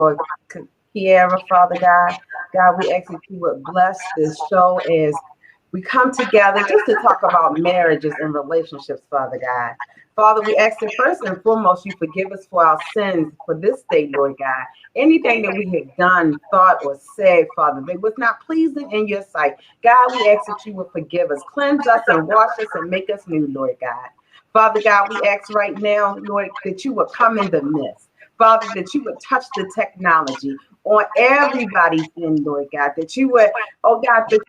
for Kiara, Father God. God, we ask that you would bless this show as we come together just to talk about marriages and relationships, Father God. Father, we ask that first and foremost you forgive us for our sins for this day, Lord God. Anything that we have done, thought, or said, Father, that was not pleasing in your sight. God, we ask that you would forgive us, cleanse us, and wash us and make us new, Lord God. Father God, we ask right now, Lord, that you would come in the midst. Father, that you would touch the technology on everybody's end, Lord God, that you would, oh God, that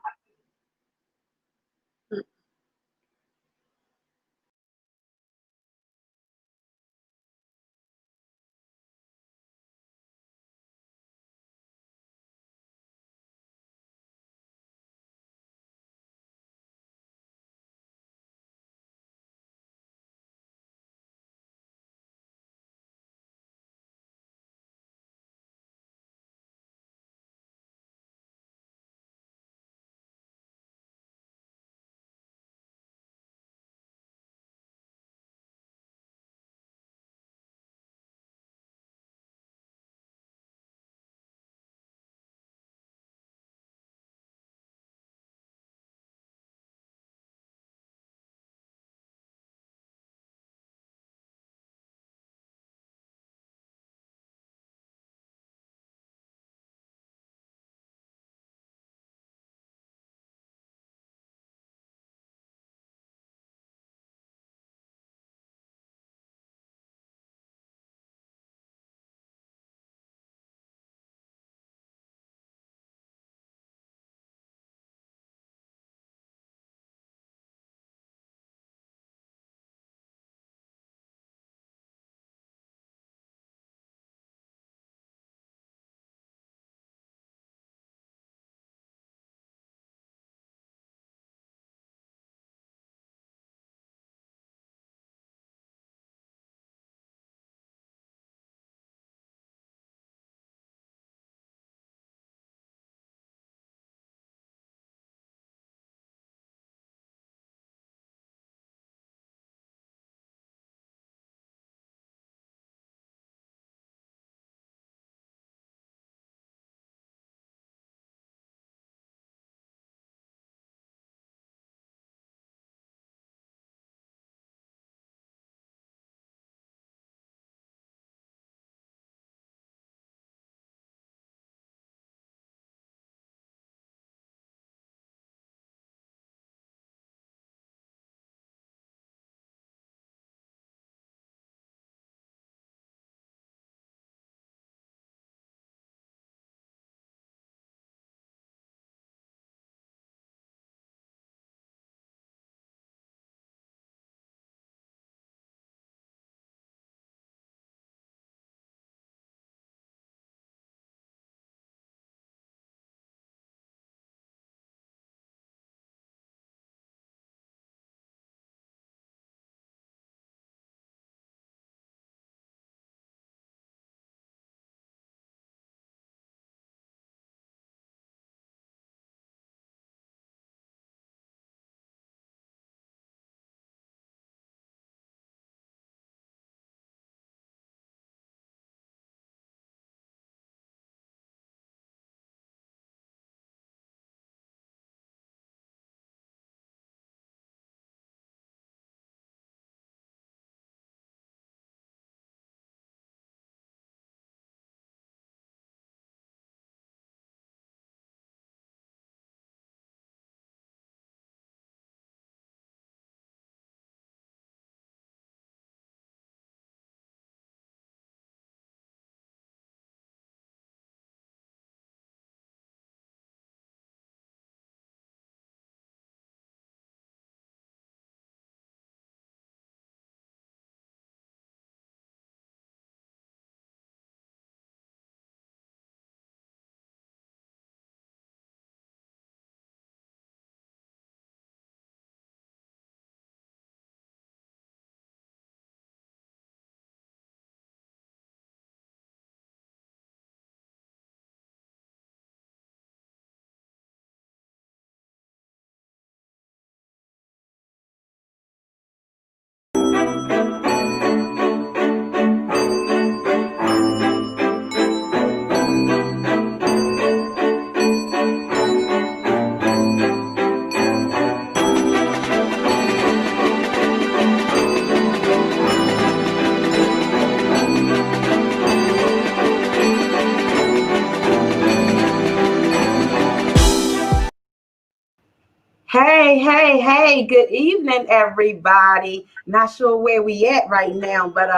Hey, good evening, everybody. Not sure where we at right now, but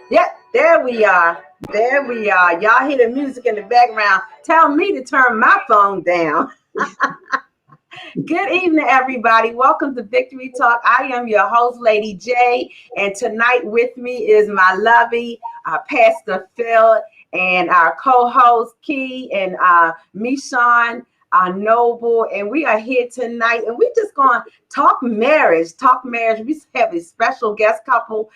yep, there we are. Y'all hear the music in the background. Tell me to turn my phone down. Good evening, everybody. Welcome to Victory Talk. I am your host, Lady J, and tonight with me is my lovey, Pastor Phil, and our co-host, Key, and Mishan, Noble, and we are here tonight, and we're just going to talk marriage. We have a special guest couple,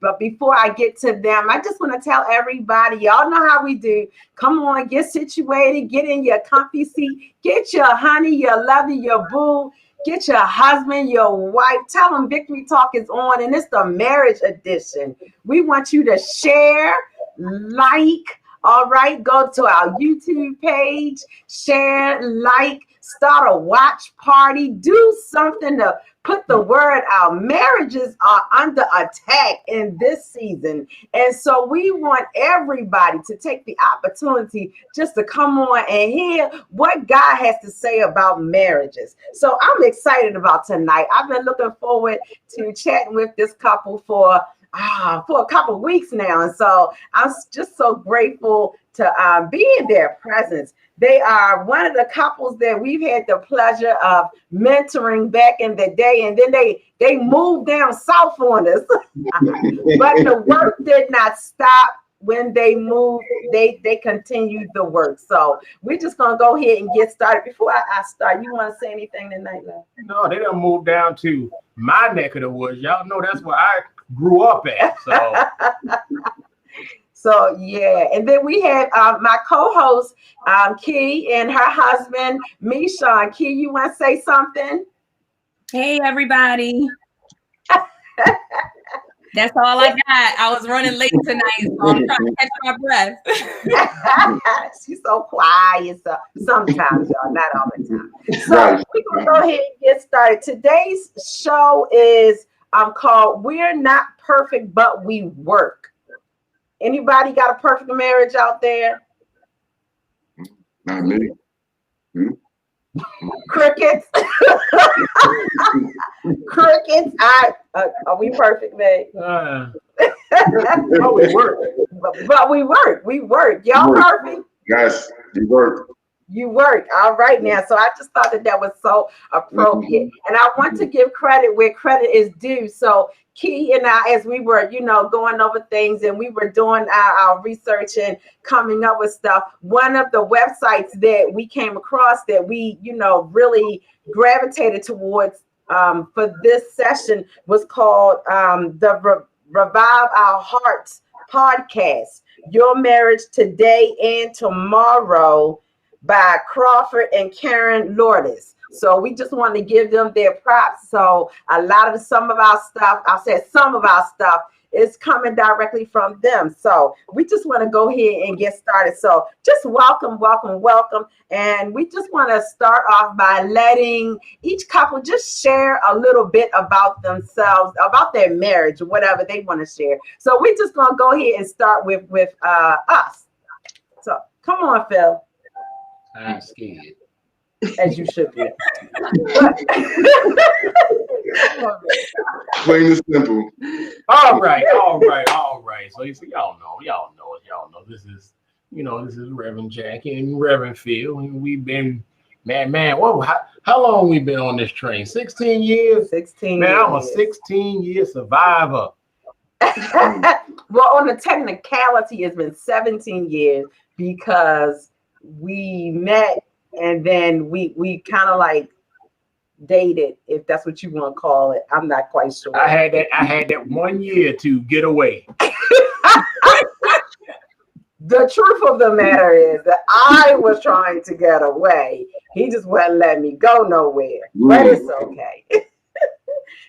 but before I get to them, I just want to tell everybody, y'all know how we do. Come on, get situated, get in your comfy seat, get your honey, your lovey, your boo, get your husband, your wife. Tell them Victory Talk is on, and it's the marriage edition. We want you to share, like. All right, go to our YouTube page, share, like, start a watch party, do something to put the word out. Marriages are under attack in this season. And so we want everybody to take the opportunity just to come on and hear what God has to say about marriages. So I'm excited about tonight. I've been looking forward to chatting with this couple for a couple of weeks now. And so I'm just so grateful to be in their presence. They are one of the couples that we've had the pleasure of mentoring back in the day. And then they moved down south on us. But the work did not stop. When they moved, they continued the work. So we're just going to go ahead and get started. Before I start, you want to say anything tonight, love? No, they done moved down to my neck of the woods. Y'all know that's where I grew up at. So yeah, and then we have my co-host Key and her husband Mishan. Key, you want to say something? Hey everybody. That's all I got. I was running late tonight, so I'm trying to catch my breath. She's so quiet. So sometimes, y'all, not all the time. So we're gonna go ahead and get started. Today's show is called "We're Not Perfect, But We Work." Anybody got a perfect marriage out there? Not me. Crickets. Crickets. Are we perfect, babe? But we work. But we work. We work. Y'all perfect? Yes, we work. You work. All right now. So I just thought that was so appropriate. And I want to give credit where credit is due. So Key and I, as we were, going over things and we were doing our research and coming up with stuff, one of the websites that we came across that we, really gravitated towards for this session was called the Revive Our Hearts podcast, Your Marriage Today and Tomorrow by Crawford and Karen Lourdes. So we just want to give them their props. So some of our stuff is coming directly from them. So we just want to go ahead and get started. So just welcome. And we just want to start off by letting each couple just share a little bit about themselves, about their marriage, whatever they want to share. So we're just going to go ahead and start with us. So come on, Phil. I'm scared. As you should be. Plain and simple. All right. So you see, y'all know. This is Reverend Jackie and Reverend Phil, and we've been, man. How long we been on this train? 16 years. 16. Man, I'm a 16-year survivor. Well, on the technicality, it's been 17 years because we met. And then we kind of like dated, if that's what you want to call it. I'm not quite sure. I had that 1 year to get away. The truth of the matter is that I was trying to get away. He just wouldn't let me go nowhere. But it's okay.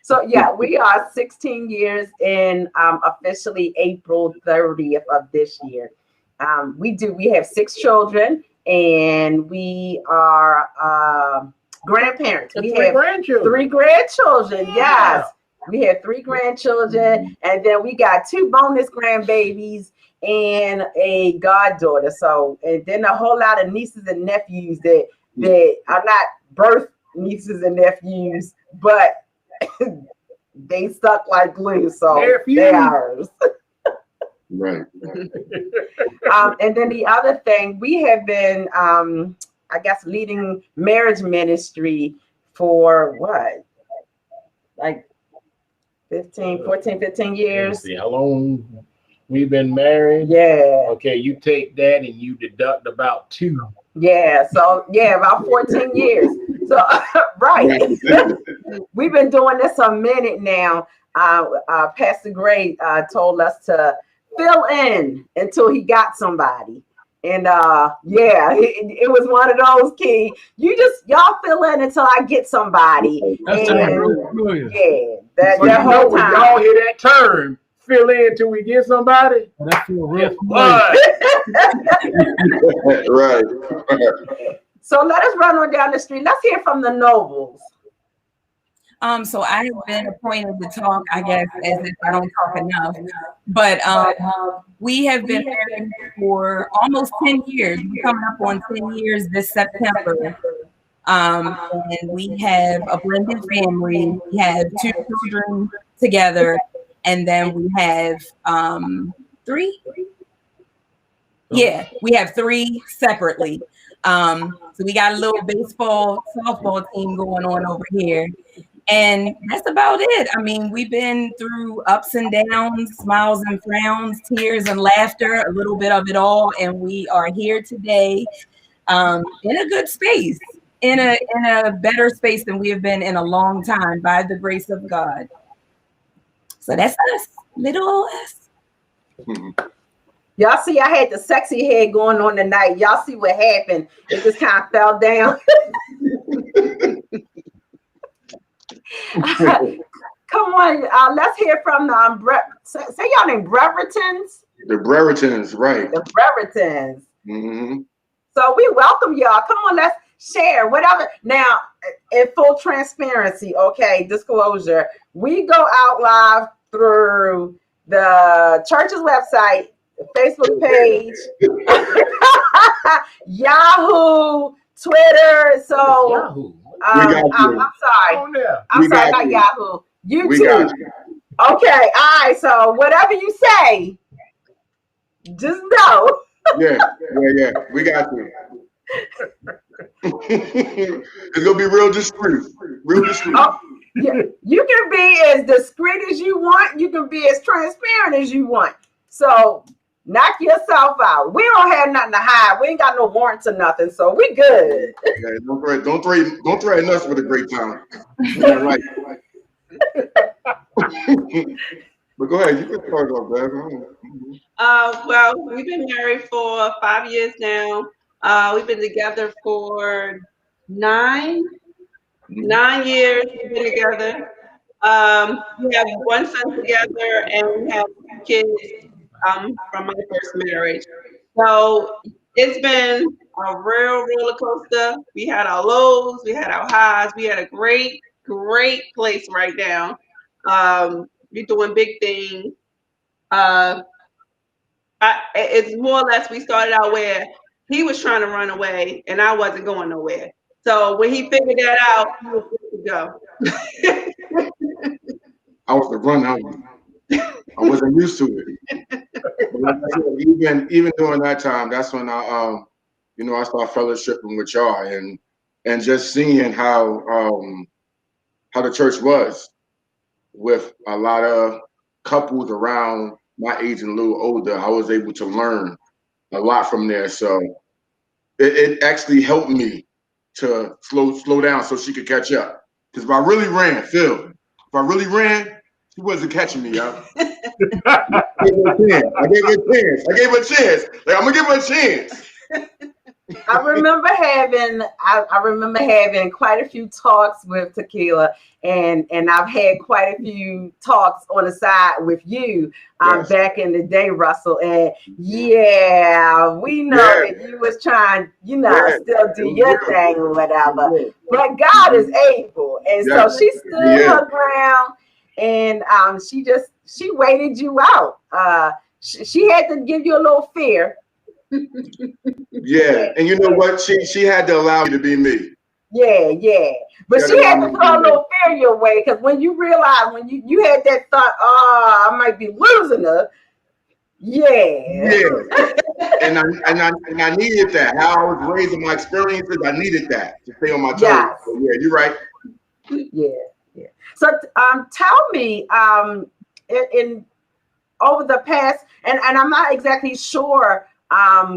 So yeah, we are 16 years in, officially April 30th of this year. We have 6 children. And we are grandparents. We have 3 grandchildren. Yes. We have 3 grandchildren. And then we got 2 bonus grandbabies and a goddaughter. So, and then a whole lot of nieces and nephews that are not birth nieces and nephews, but they stuck like glue, so they're ours. Right. And then the other thing, we have been, I guess, leading marriage ministry for what? Like 15 years. See how long we've been married? Yeah. Okay, you take that and you deduct about 2. Yeah. So yeah, about 14 years. So right. We've been doing this a minute now. Pastor Gray told us to fill in until he got somebody. And yeah, it was one of those key. Y'all fill in until I get somebody. That's and yeah, that so whole when time. y'all hear that term, fill in till we get somebody. That's real. Right. So let us run on down the street. Let's hear from the nobles. So I have been appointed to talk, I guess, as if I don't talk enough. But we have been married for almost 10 years. We're coming up on 10 years this September. And we have a blended family. We have 2 children together, and then we have 3. Yeah, we have 3 separately. So we got a little baseball, softball team going on over here. And that's about it. I mean, we've been through ups and downs, smiles and frowns, tears and laughter, a little bit of it all. And we are here today in a good space, in a better space than we have been in a long time by the grace of God. So that's us, little us. Y'all see, I had the sexy head going on tonight. Y'all see what happened. It just kind of fell down. Come on, let's hear from the say y'all name Brereton's. The Brereton's, right? The Brereton's. Mm-hmm. So we welcome y'all. Come on, let's share whatever. Now, in full transparency, okay, disclosure, we go out live through the church's website, Facebook page, Yahoo, Twitter. So. Yahoo. I'm sorry. I'm sorry, not Yahoo. YouTube. Okay, all right. So whatever you say, just know. Yeah. We got you. It's gonna be real discreet. Oh, yeah. You can be as discreet as you want. You can be as transparent as you want. So knock yourself out. We don't have nothing to hide. We ain't got no warrants or nothing, so we good. Yeah, don't threaten us with a great time. Yeah, right. But go ahead, you can start off, Bev. Well, we've been married for 5 years now. We've been together for 9 years. We've been together. We have 1 son together, and we have 2 kids from my first marriage. So it's been a real roller coaster. We had our lows, we had our highs. We had a great place right now. We're doing big things. It's more or less we started out where he was trying to run away and I wasn't going nowhere. So when he figured that out, he was good to go. I was the run out. I wasn't used to it. But like I said, even during that time, that's when I started fellowshipping with y'all and just seeing how the church was with a lot of couples around my age and a little older. I was able to learn a lot from there. So it actually helped me to slow down so she could catch up. Because if I really ran, she wasn't catching me, y'all. I gave her a chance. Like, I'm gonna give her a chance. I remember having quite a few talks with Tequila, and I've had quite a few talks on the side with you back in the day, Russell. And yeah, we know that you was trying, still do your thing or whatever. But God is able, and so she stood her ground, and she waited you out. She had to give you a little fear. Yeah, and you know what? She had to allow me to be me. Yeah. But she had to throw a little fear your way, because when you realize, when you had that thought, oh, I might be losing her. Yeah. And I needed that. How I was raised in my experiences, I needed that to stay on my toes. Yes. So yeah, you're right. Yeah. So tell me, in over the past, and I'm not exactly sure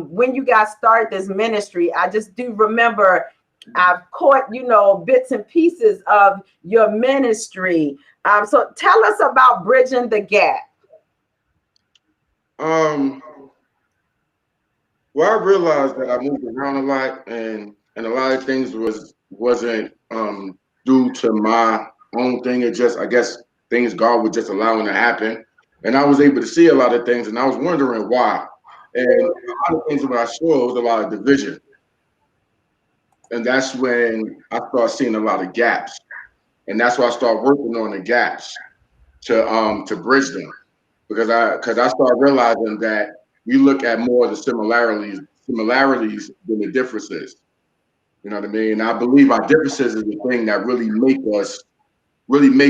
when you guys started this ministry. I just do remember I've caught, bits and pieces of your ministry. So tell us about Bridging the Gap. Well, I realized that I moved around a lot, and a lot of things wasn't due to my own thing. It just, I guess, things God was just allowing to happen, and I was able to see a lot of things, and I was wondering why. And a lot of things when I saw, was a lot of division, and that's when I started seeing a lot of gaps, and that's why I started working on the gaps to bridge them, because I started realizing that we look at more of the similarities than the differences. You know what I mean? I believe our differences is the thing that really make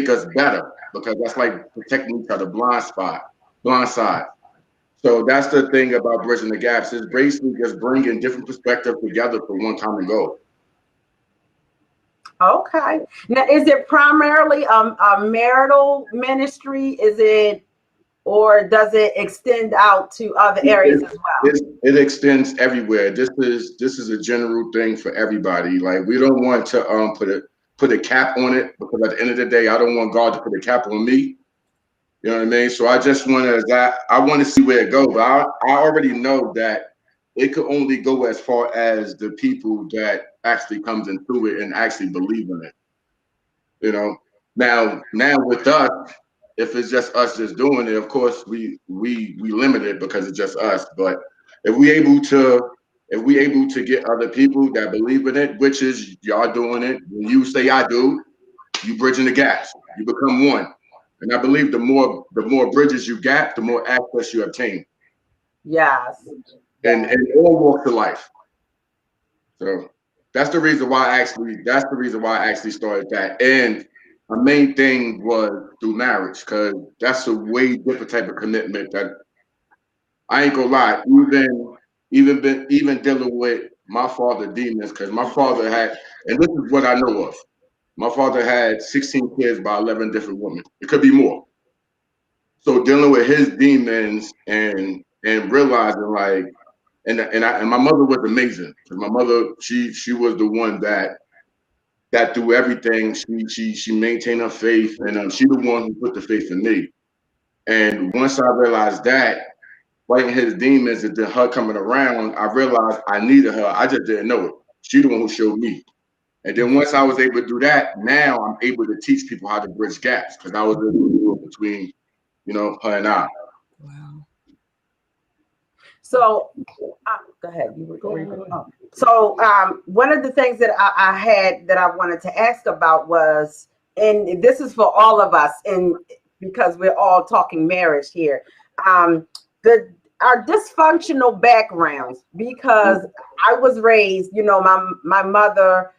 us better, because that's like protecting each other blind side. So that's the thing about bridging the gaps, is basically just bringing different perspectives together for one common goal. Okay. Now, is it primarily a marital ministry? Is it, or does it extend out to other areas as well? It extends everywhere. This is a general thing for everybody. Like, we don't want to put a cap on it, because at the end of the day, I don't want God to put a cap on me. You know what I mean? So I just want to see where it goes. But I already know that it could only go as far as the people that actually comes into it and actually believe in it. You know, now with us, if it's just us just doing it, of course we limit it because it's just us. But if we able to get other people that believe in it, which is y'all doing it, when you say I do, you bridging the gaps. You become one. And I believe the more bridges you gap, the more access you obtain. Yes. And all walks of life. So that's the reason why I actually started that. And my main thing was through marriage, because that's a way different type of commitment that I ain't gonna lie, even dealing with my father demons, because my father had, and this is what I know of, my father had 16 kids by 11 different women. It could be more. So dealing with his demons and realizing, like, and my mother was amazing, because my mother, she was the one that through everything, she maintained her faith, and she the one who put the faith in me. And once I realized that, fighting his demons and then her coming around, I realized I needed her. I just didn't know it. She the one who showed me. And then once I was able to do that, now I'm able to teach people how to bridge gaps, because I was able to do it between, her and I. Wow. So, go ahead. You were going. So, one of the things that I had that I wanted to ask about was, and this is for all of us, and because we're all talking marriage here, our dysfunctional backgrounds. Because I was raised, my mother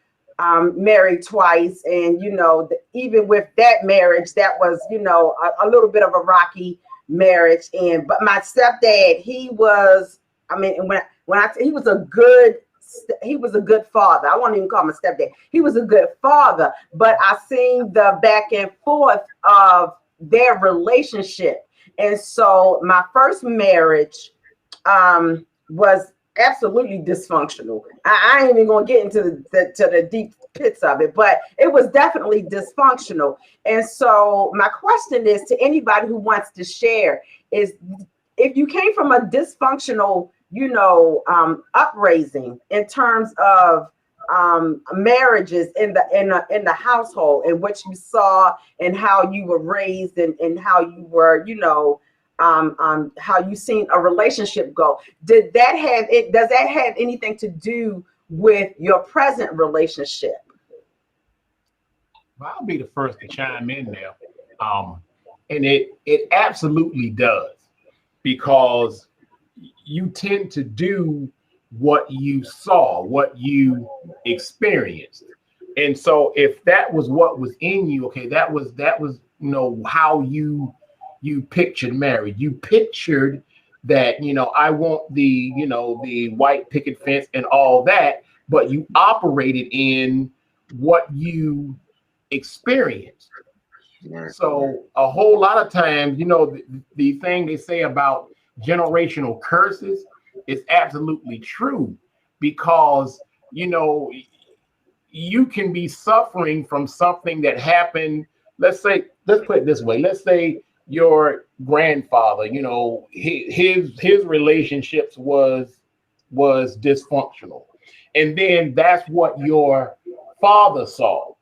married twice, and even with that marriage, that was a little bit of a rocky marriage. But my stepdad, he was, he was a good father. I won't even call him a stepdad. He was a good father, but I seen the back and forth of their relationship. And so my first marriage was absolutely dysfunctional. I ain't even gonna get into the deep pits of it, but it was definitely dysfunctional. And so my question is to anybody who wants to share is, if you came from a dysfunctional, upraising in terms of marriages in the household, in what you saw and how you were raised, and how you were, how you seen a relationship go. Does that have anything to do with your present relationship? Well, I'll be the first to chime in there. And it absolutely does, because you tend to do what you saw, what you experienced. And so if that was what was in you, okay, that was how you pictured marriage. You pictured that, I want the white picket fence and all that, but you operated in what you experienced. Right. So a whole lot of times, the thing they say about generational curses is absolutely true, because, you can be suffering from something that happened. Let's put it this way. Let's say your grandfather, his relationships was dysfunctional. And then that's what your father saw.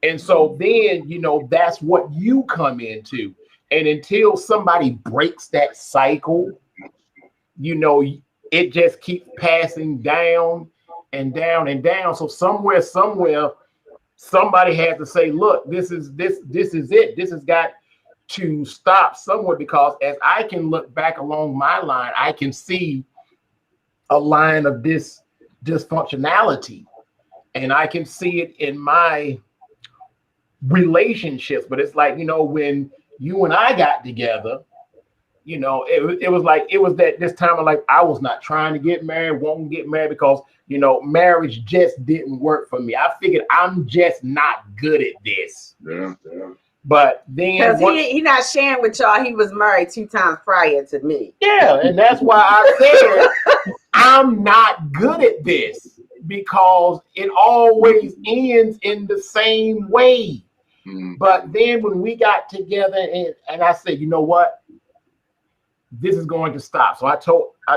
And so then, that's what you come into. And until somebody breaks that cycle, it just keeps passing down and down and down. So somewhere, somebody has to say, look, this is it. This has got to stop somewhere, because as I can look back along my line, I can see a line of this dysfunctionality, and I can see it in my relationships. But it's like, when you and I got together, it was that this time of life, I was not trying to get married, won't get married, because marriage just didn't work for me. I figured I'm just not good at this. Yeah. But then, because he not sharing with y'all, he was married 2 times prior to me. Yeah, and that's why I said I'm not good at this, because it always ends in the same way. But then when we got together, and I said, you know what, this is going to stop. So I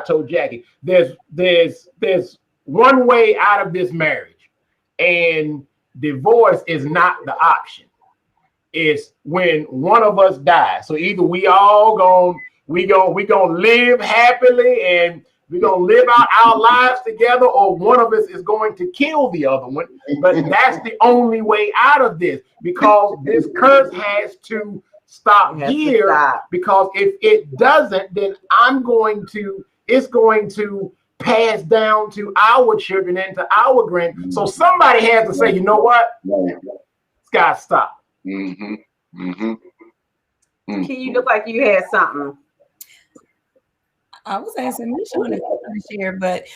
told Jackie, there's one way out of this marriage, and divorce is not the option. It's when one of us dies. So either we gonna live happily and we're gonna live out our lives together, or one of us is going to kill the other one. But that's the only way out of this, because this curse has to stop here. Because if it doesn't, then it's going to pass down to our children and to our grand. So somebody has to say, you know what? It's gotta stop. Key, you look like you had something. I was asking Misha to share, but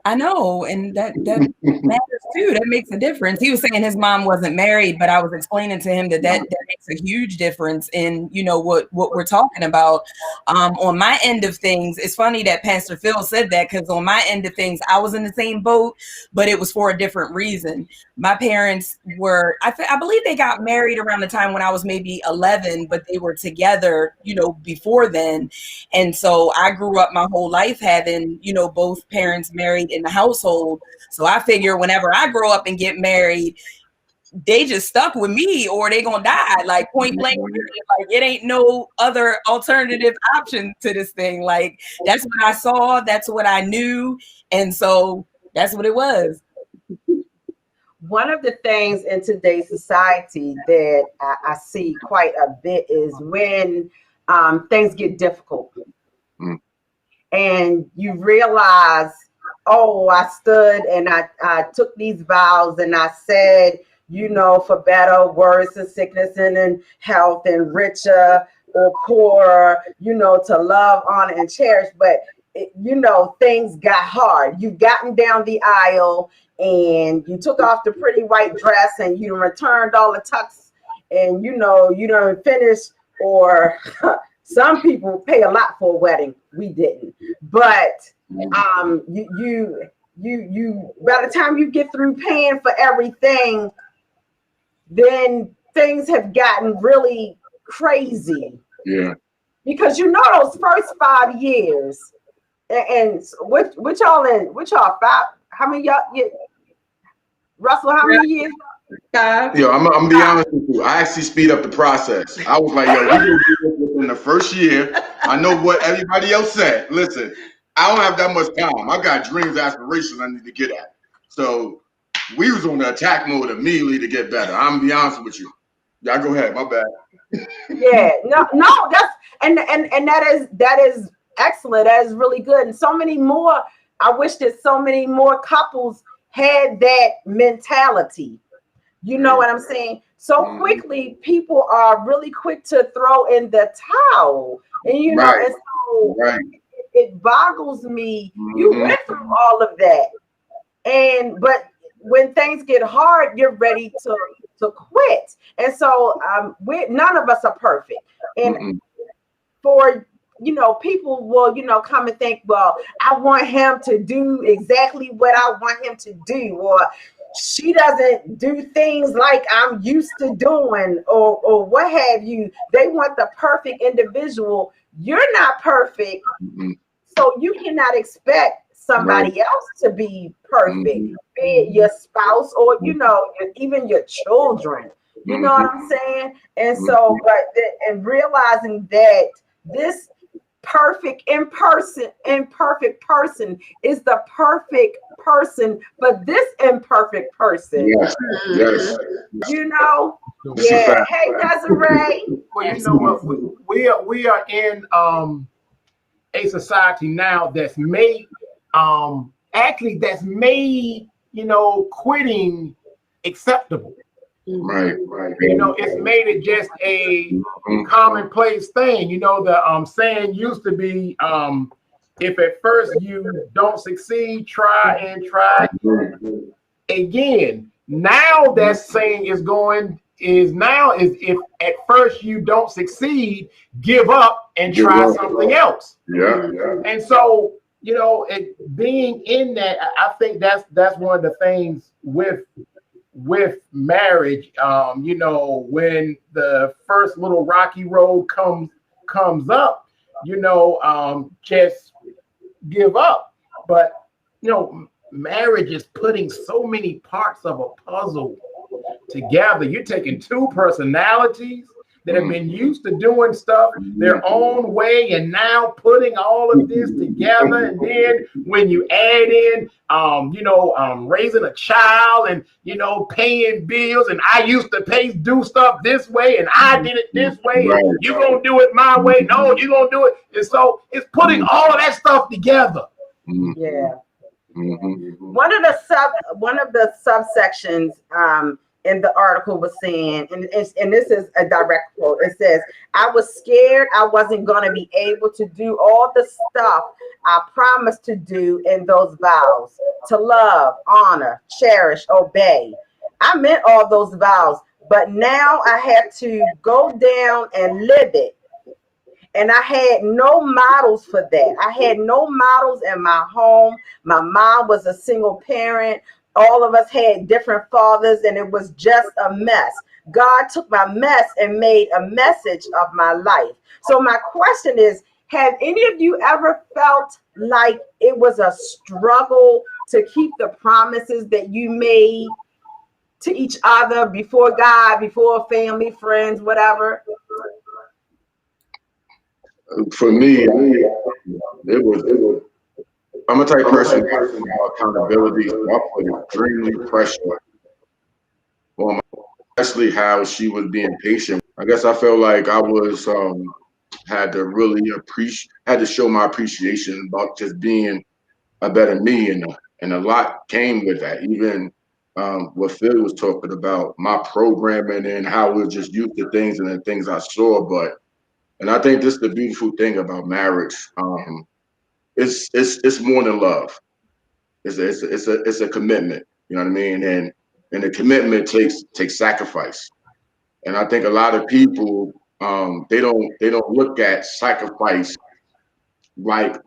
I know, and that matters too. That makes a difference. He was saying his mom wasn't married, but I was explaining to him that makes a huge difference in what we're talking about. On my end of things, it's funny that Pastor Phil said that, because on my end of things, I was in the same boat, but it was for a different reason. My parents were, I believe they got married around the time when I was maybe 11, but they were together, before then. And so I grew up my whole life having, both parents married in the household. So I figure whenever I grow up and get married, they just stuck with me or they gonna die, like point blank. Like it ain't no other alternative option to this thing. Like that's what I saw, that's what I knew. And so that's what it was. One of the things in today's society that I see quite a bit is when things get difficult and you realize, oh, I stood and I took these vows and I said, for better, worse, and sickness and in health, and richer or poorer, to love, honor, and cherish. But, things got hard. You've gotten down the aisle and you took off the pretty white dress and you returned all the tucks and, you done finished, or some people pay a lot for a wedding. We didn't. But you by the time you get through paying for everything, then things have gotten really crazy. Yeah. Because those first 5 years, and which y'all 5? How many y'all? Russell, how many years? Yo, I'm gonna be honest with you. I actually speed up the process. I was like, yo, we gonna do this within the first year. I know what everybody else said. Listen, I don't have that much time. I got dreams, aspirations I need to get at. So we was on the attack mode immediately to get better. I'm gonna be honest with you. Y'all go ahead. My bad. Yeah, no, that's and that is excellent. That is really good. And so many more. I wish that so many more couples had that mentality. You know what I'm saying? So quickly, people are really quick to throw in the towel. And you know, and so it boggles me. You went through all of that. But when things get hard, you're ready to quit. And so none of us are perfect. And for people will, come and think, well, I want him to do exactly what I want him to do, or she doesn't do things like I'm used to doing, or what have you. They want the perfect individual. You're not perfect, so you cannot expect somebody else to be perfect, be it your spouse or even your children. You know what I'm saying? And so, and realizing that this imperfect person is the perfect person for this imperfect person. Yes. Yeah. Hey, Desiree. Well, you know what? We are in a society now that's made quitting acceptable. Right. It's made it just a commonplace thing. The saying used to be, if at first you don't succeed, try again. Now that saying is if at first you don't succeed, give up and try something else. Yeah. And so, being in that, I think that's one of the things with marriage. When the first little rocky road comes up, just give up. But marriage is putting so many parts of a puzzle together. You're taking two personalities that have been used to doing stuff their own way, and now putting all of this together. And then when you add in, raising a child and, paying bills, and I used to do stuff this way, and I did it this way, and you're going to do it my way. No, you're going to do it. And so it's putting all of that stuff together. Yeah. One of the subsections, in the article was saying, and this is a direct quote, it says, I was scared I wasn't going to be able to do all the stuff I promised to do in those vows: to love, honor, cherish, obey. I meant all those vows, but now I have to go down and live it. And I had no models for that. I had no models in my home. My mom was a single parent. All of us had different fathers, and it was just a mess. God took my mess and made a message of my life. So my question is, have any of you ever felt like it was a struggle to keep the promises that you made to each other before God, before family, friends, whatever? For me, it was. I'm a type of person about accountability. So I put extremely pressure on my, especially how she was being patient. I guess I felt like I was had to really had to show my appreciation about just being a better me, and a lot came with that. Even what Phil was talking about, my programming and how we're just used to things and the things I saw. And I think this is the beautiful thing about marriage. It's more than love. It's a commitment. You know what I mean? And the commitment takes sacrifice. And I think a lot of people they don't look at sacrifice like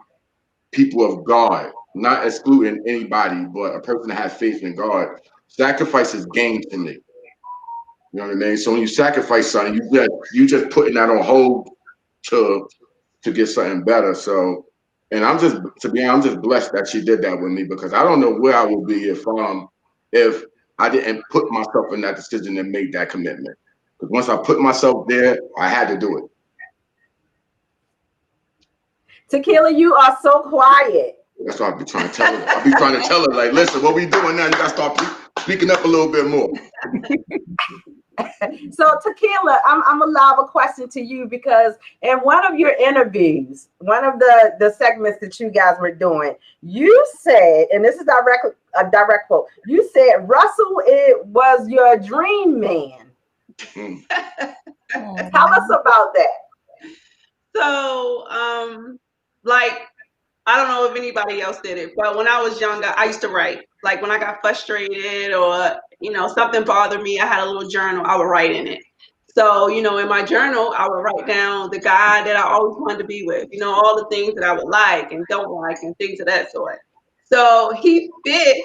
people of God, not excluding anybody, but a person that has faith in God. Sacrifice is gain to me. You know what I mean? So when you sacrifice something, you just putting that on hold to get something better. So, and I'm just blessed that she did that with me, because I don't know where I would be if I didn't put myself in that decision and make that commitment. Because once I put myself there, I had to do it. Tequila, you are so quiet. That's what I be trying to tell her. I be trying to tell her, like, listen, what we doing now? You gotta start speaking up a little bit more. So Tequila, I'm gonna lob a question to you, because in one of your interviews, one of the segments that you guys were doing, you said, and this is a direct quote. You said Russell, it was your dream man. Tell us about that. So, like, I don't know if anybody else did it, but when I was younger, I used to write. Like when I got frustrated or, something bothered me, I had a little journal, I would write in it. So, in my journal, I would write down the guy that I always wanted to be with, all the things that I would like and don't like and things of that sort. So he fit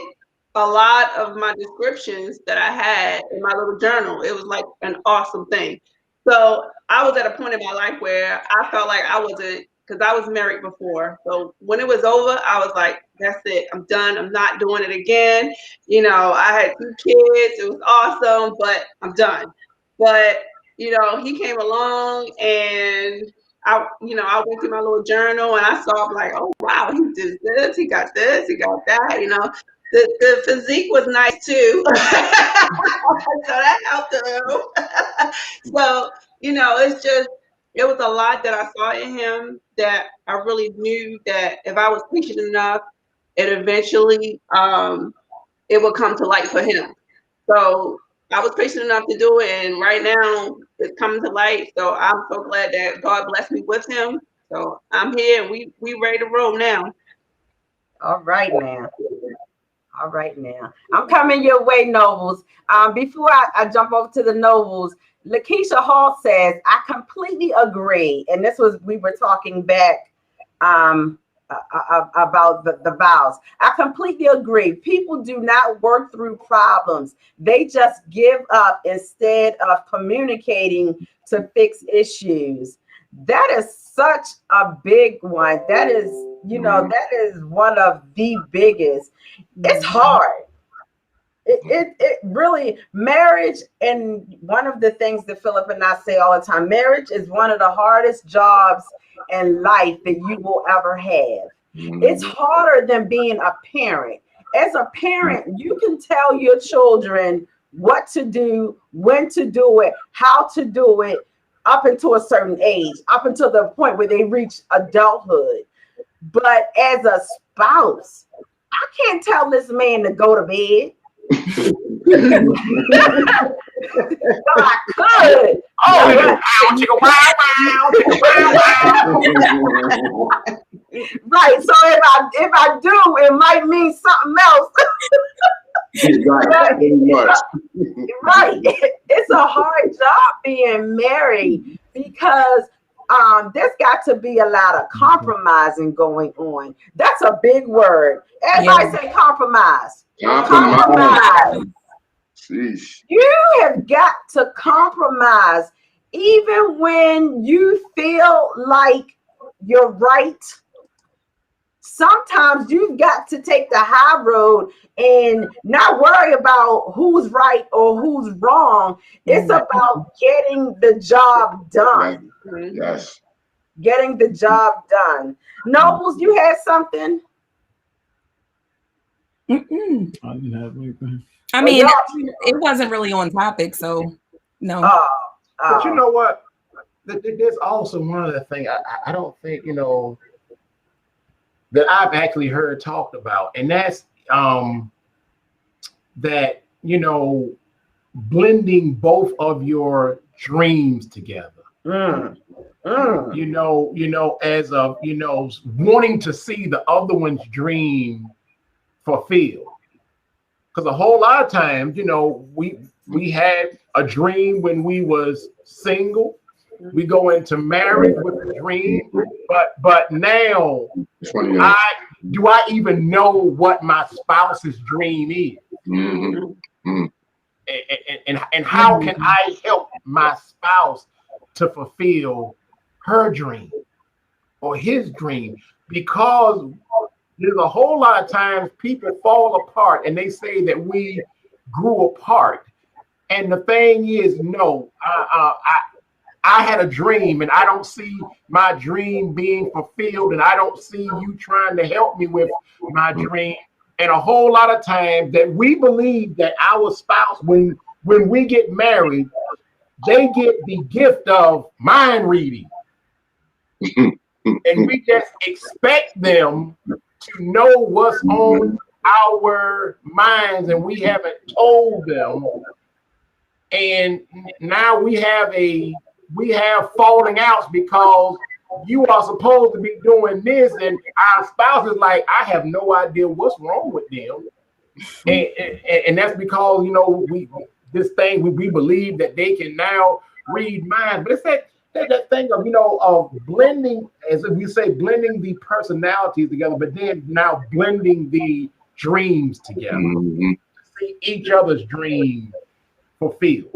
a lot of my descriptions that I had in my little journal. It was like an awesome thing. So I was at a point in my life where I felt like I wasn't, because I was married before. So when it was over, I was like, that's it. I'm done. I'm not doing it again. I had 2 kids. It was awesome, but I'm done. But, he came along and I went through my little journal and I saw like, oh, wow, he did this. He got this. He got that, The physique was nice too. So that helped a little. So, it was a lot that I saw in him that I really knew that if I was patient enough, it eventually it would come to light for him. So I was patient enough to do it, and right now it's coming to light. So I'm so glad that God blessed me with him. So I'm here, and we ready to roll now. All right now. All right now. I'm coming your way, Nobles. Before I jump over to the Nobles, Lakeisha Hall says, I completely agree. And we were talking back about the vows. I completely agree. People do not work through problems. They just give up instead of communicating to fix issues. That is such a big one. That is, that is one of the biggest. It's hard. It really, marriage, and one of the things that Philip and I say all the time, marriage is one of the hardest jobs in life that you will ever have. It's harder than being a parent. As a parent, you can tell your children what to do, when to do it, how to do it, up until a certain age, up until the point where they reach adulthood. But as a spouse, I can't tell this man to go to bed. But I could. Right. So if I do, it might mean something else. Right. It's a hard job being married because there's got to be a lot of compromising going on. That's a big word. Everybody say compromise. Compromise. Sheesh. You have got to compromise even when you feel like you're right. Sometimes you've got to take the high road and not worry about who's right or who's wrong. It's about getting the job done. Yes. Getting the job done. Nobles, you had something? I didn't have anything. I mean, it wasn't really on topic, so no. But you know what? There's also one other thing I don't think, that I've actually heard talked about, and that's that, blending both of your dreams together. As of, wanting to see the other one's dream fulfilled. Because a whole lot of times, we had a dream when we was single. We go into marriage with a dream, but now do I even know what my spouse's dream is? And how can I help my spouse to fulfill her dream or his dream? Because there's a whole lot of times people fall apart and they say that we grew apart. And the thing is, no, I had a dream and I don't see my dream being fulfilled, and I don't see you trying to help me with my dream. And a whole lot of times that we believe that our spouse, when we get married, they get the gift of mind reading. And we just expect them to know what's on our minds and we haven't told them, and now we have falling outs because you are supposed to be doing this, and our spouse is like, I have no idea what's wrong with them, and that's because we believe that they can now read minds, but it's that thing of of blending, as we say, blending the personalities together, but then now blending the dreams together. Mm-hmm. See each other's dreams fulfilled.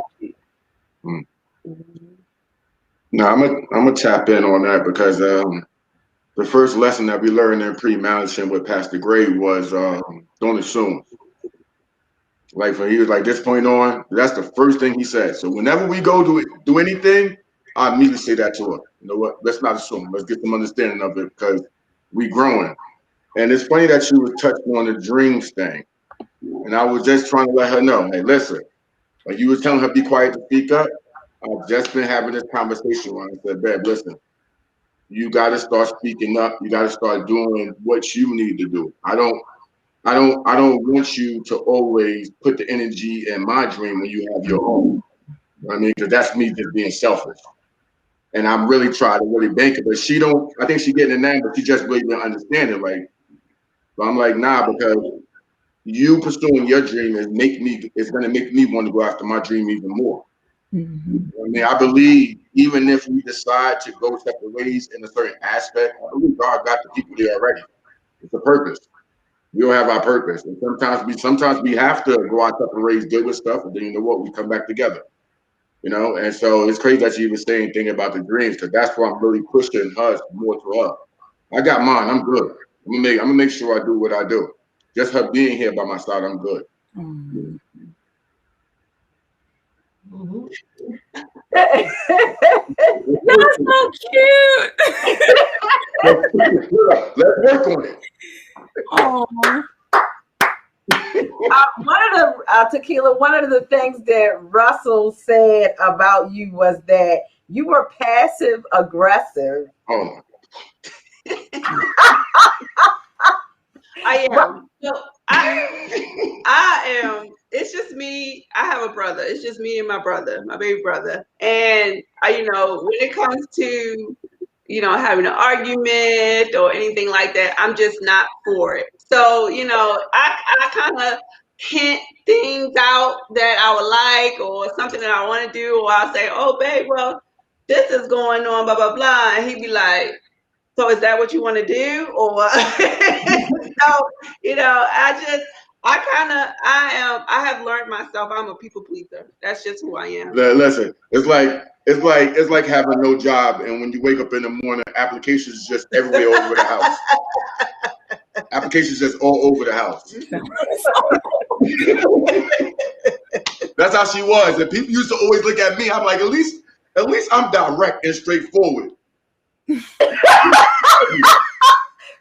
No, I'm gonna tap in on that because the first lesson that we learned in pre-management with Pastor Gray was don't assume. Like when he was like, this point on, that's the first thing he said. So whenever we go do anything, I immediately say that to her. You know what? Let's not assume. Let's get some understanding of it because we growing. And it's funny that she was touching on the dreams thing. And I was just trying to let her know, hey, listen, like you was telling her be quiet to speak up. I've just been having this conversation when I said, babe, listen, you got to start speaking up. You got to start doing what you need to do. I don't want you to always put the energy in my dream when you have your own. You know what I mean? Because that's me just being selfish. And I'm really trying to really bank it. But I think she getting it now, but she just really didn't understand it. Like, but I'm like, nah, because you pursuing your dream is going to make me want to go after my dream even more. Mm-hmm. I mean, I believe even if we decide to go separate ways in a certain aspect, I believe God got the people there already. It's a purpose. We all have our purpose, and sometimes we have to go out separate ways, deal with stuff, and then you know what, we come back together. And so it's crazy that you even say anything about the dreams, because that's why I'm really pushing her more to her. I got mine. I'm good. I'm gonna make sure I do what I do. Just her being here by my side, I'm good. Mm-hmm. Mm-hmm. That's so cute. Let's work on it. Oh. One of the things that Russell said about you was that you were passive aggressive. Oh. I am. So I am. It's just me. I have a brother. It's just me and my brother, my baby brother. And when it comes to having an argument or anything like that, I'm just not for it. So I kind of hint things out that I would like, or something that I want to do, or I'll say, "Oh, babe, well, this is going on, blah blah blah," and he'd be like, "So is that what you want to do?" Or so I have learned myself. I'm a people pleaser. That's just who I am. Listen, it's like having no job, and when you wake up in the morning, applications just everywhere all over the house. Applications just all over the house. That's how she was, and people used to always look at me. I'm like, at least I'm direct and straightforward.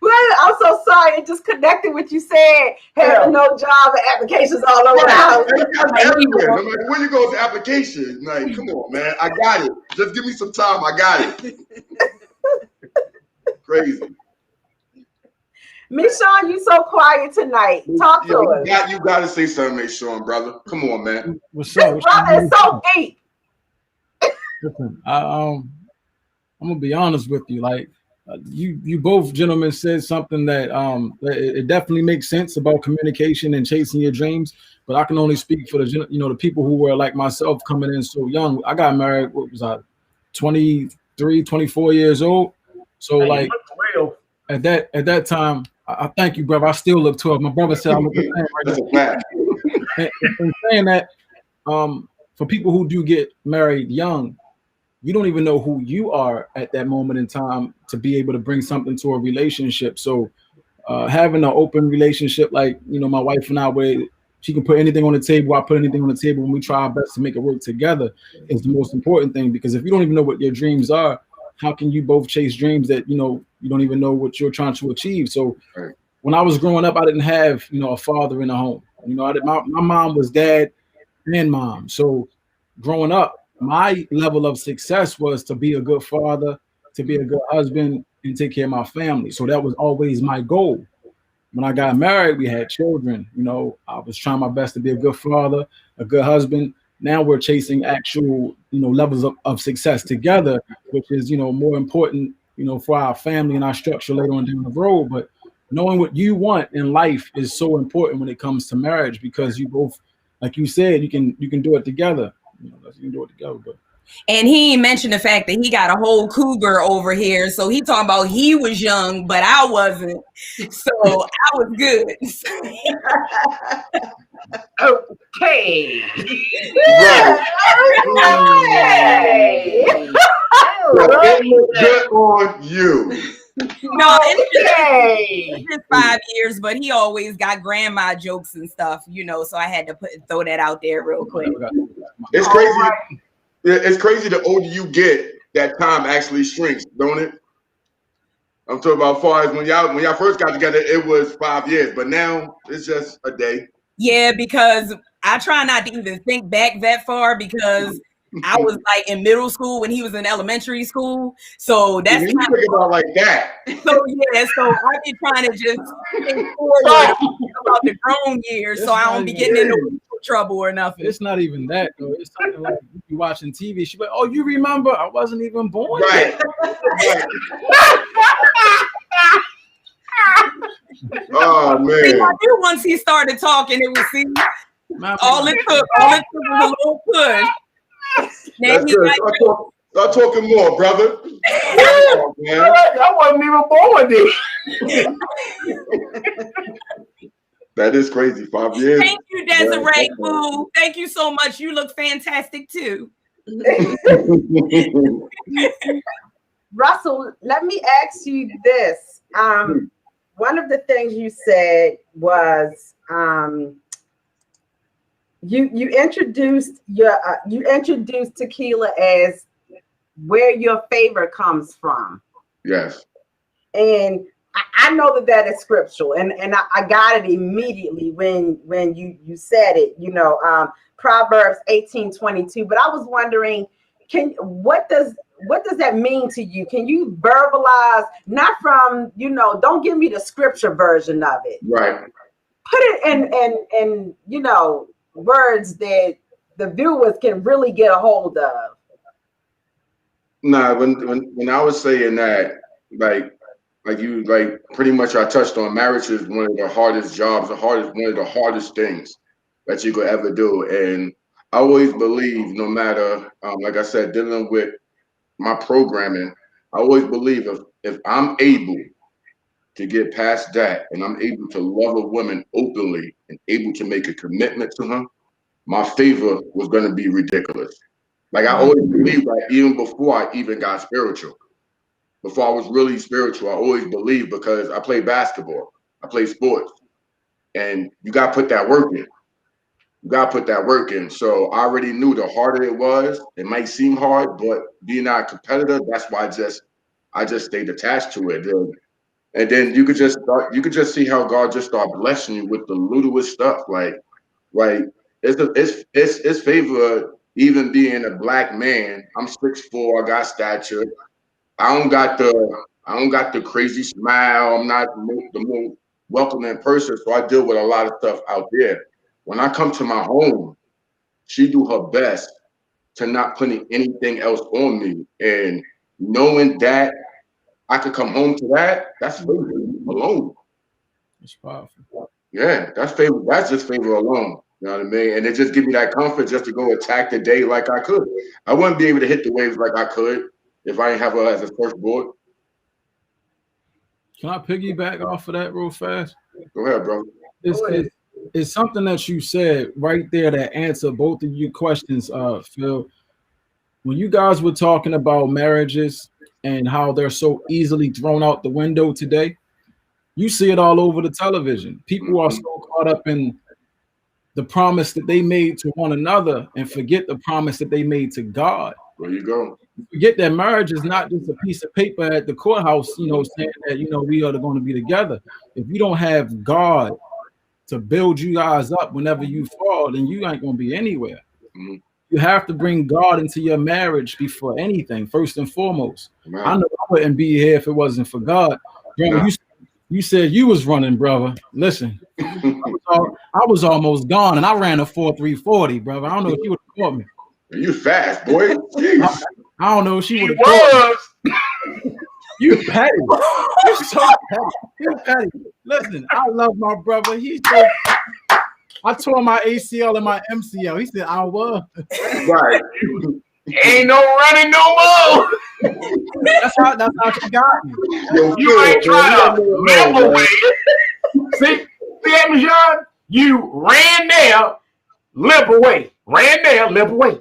Well, I'm so sorry. It just connected with you said having no job and applications all over the house. Everywhere. No matter where you go with the application, like, come on, man, I got it. Just give me some time. I got it. Crazy. Miss Sean, you so quiet tonight. Talk to us. You got to say something, Miss Sean, brother. Come on, man. What's up? Brother is so deep. Listen, I'm gonna be honest with you. Like, you both gentlemen said something that it definitely makes sense about communication and chasing your dreams. But I can only speak for the people who were like myself, coming in so young. I got married. What was I? 23, 24 years old. So like at that time, I thank you, brother. I still look 12. My brother said I look the same right now. And saying that, for people who do get married young, you don't even know who you are at that moment in time to be able to bring something to a relationship. So having an open relationship, like, my wife and I, where she can put anything on the table, I put anything on the table, and we try our best to make it work together, is the most important thing. Because if you don't even know what your dreams are, how can you both chase dreams that, you don't even know what you're trying to achieve? So when I was growing up, I didn't have, a father in the home. My mom was dad and mom. So growing up, my level of success was to be a good father, to be a good husband, and take care of my family. So that was always my goal. When I got married, we had children. You know, I was trying my best to be a good father, a good husband. Now we're chasing actual, levels of success together, which is, more important, for our family and our structure later on down the road. But knowing what you want in life is so important when it comes to marriage, because you both, like you said, you can do it together. You can do it together. But and he mentioned the fact that he got a whole cougar over here. So he talking about he was young, but I wasn't. So I was good. Okay. Right. Right. Good on you. No, Okay. it's just 5 years, but he always got grandma jokes and stuff, so I had to throw that out there real quick. It's crazy. It's crazy. The older you get, that time actually shrinks, don't it? I'm talking about as far as when y'all first got together, it was 5 years, but now it's just a day. Yeah, because I try not to even think back that far, because I was like in middle school when he was in elementary school. So that's you think about like that. So yeah, so I be trying to just think forward about the grown years, so I don't be getting into trouble or nothing. It's not even that though. It's something like you watching TV. She like, "Oh, you remember? I wasn't even born." Right. Oh man! See, I knew once he started talking, it was all it took was a little push. That's good. Start talking more, brother. Oh, man. I wasn't even born then. That is crazy. 5 years. Thank you, Desiree. Boo. Thank you so much. You look fantastic too. Russell, let me ask you this. One of the things you said was you introduced tequila as where your favor comes from. Yes. And I know that is scriptural, and I got it immediately when you said it. Proverbs 18:22. But I was wondering, what does that mean to you? Can you verbalize, not from, don't give me the scripture version of it. Right. Put it in words that the viewers can really get a hold of. Nah, when I was saying that, like pretty much I touched on, marriage is one of the hardest jobs, one of the hardest things that you could ever do. And I always believe, no matter, like I said, dealing with my programming, I always believe if I'm able to get past that and I'm able to love a woman openly and able to make a commitment to her, my favor was going to be ridiculous. Like I always believed that, even before I even got spiritual. Before I was really spiritual, I always believed, because I played basketball, I played sports, and you got to put that work in. You got to put that work in. So I already knew the harder it was, it might seem hard, but being not a competitor, that's why I just stayed attached to it. And then you could just see how God just started blessing you with the littlest stuff. Like it's favor, even being a black man. I'm 6'4", I got stature. I don't got the crazy smile. I'm not the most welcoming person, so I deal with a lot of stuff out there. When I come to my home, she do her best to not putting anything else on me. And knowing that I could come home to that, that's favor alone. It's powerful. Yeah, that's favor. That's just favor alone. You know what I mean? And it just gives me that comfort just to go attack the day like I could. I wouldn't be able to hit the waves like I could if I didn't have her as a first board. Can I piggyback off of that real fast? Go ahead, bro. It's something that you said right there that answered both of your questions, Phil. When you guys were talking about marriages and how they're so easily thrown out the window today, you see it all over the television. People are so caught up in the promise that they made to one another and forget the promise that they made to God. There you go. Forget that marriage is not just a piece of paper at the courthouse, saying that, we are going to be together. If you don't have God to build you guys up whenever you fall, then you ain't going to be anywhere. Mm-hmm. You have to bring God into your marriage before anything, first and foremost. Right. I know I wouldn't be here if it wasn't for God. You said you was running, brother. Listen, I was almost gone, and I ran a 4.340, brother. I don't know if you would have caught me. You fast, boy. Jeez. I don't know if she would have He caught me. was. You petty. You so petty. You petty. Listen, I love my brother. He's so. I tore my ACL and my MCL. He said I was. Right. Ain't no running no more. That's how she got me. You ain't trying to limp away. See, Michelle? You ran there, limp away. Ran there, limp away.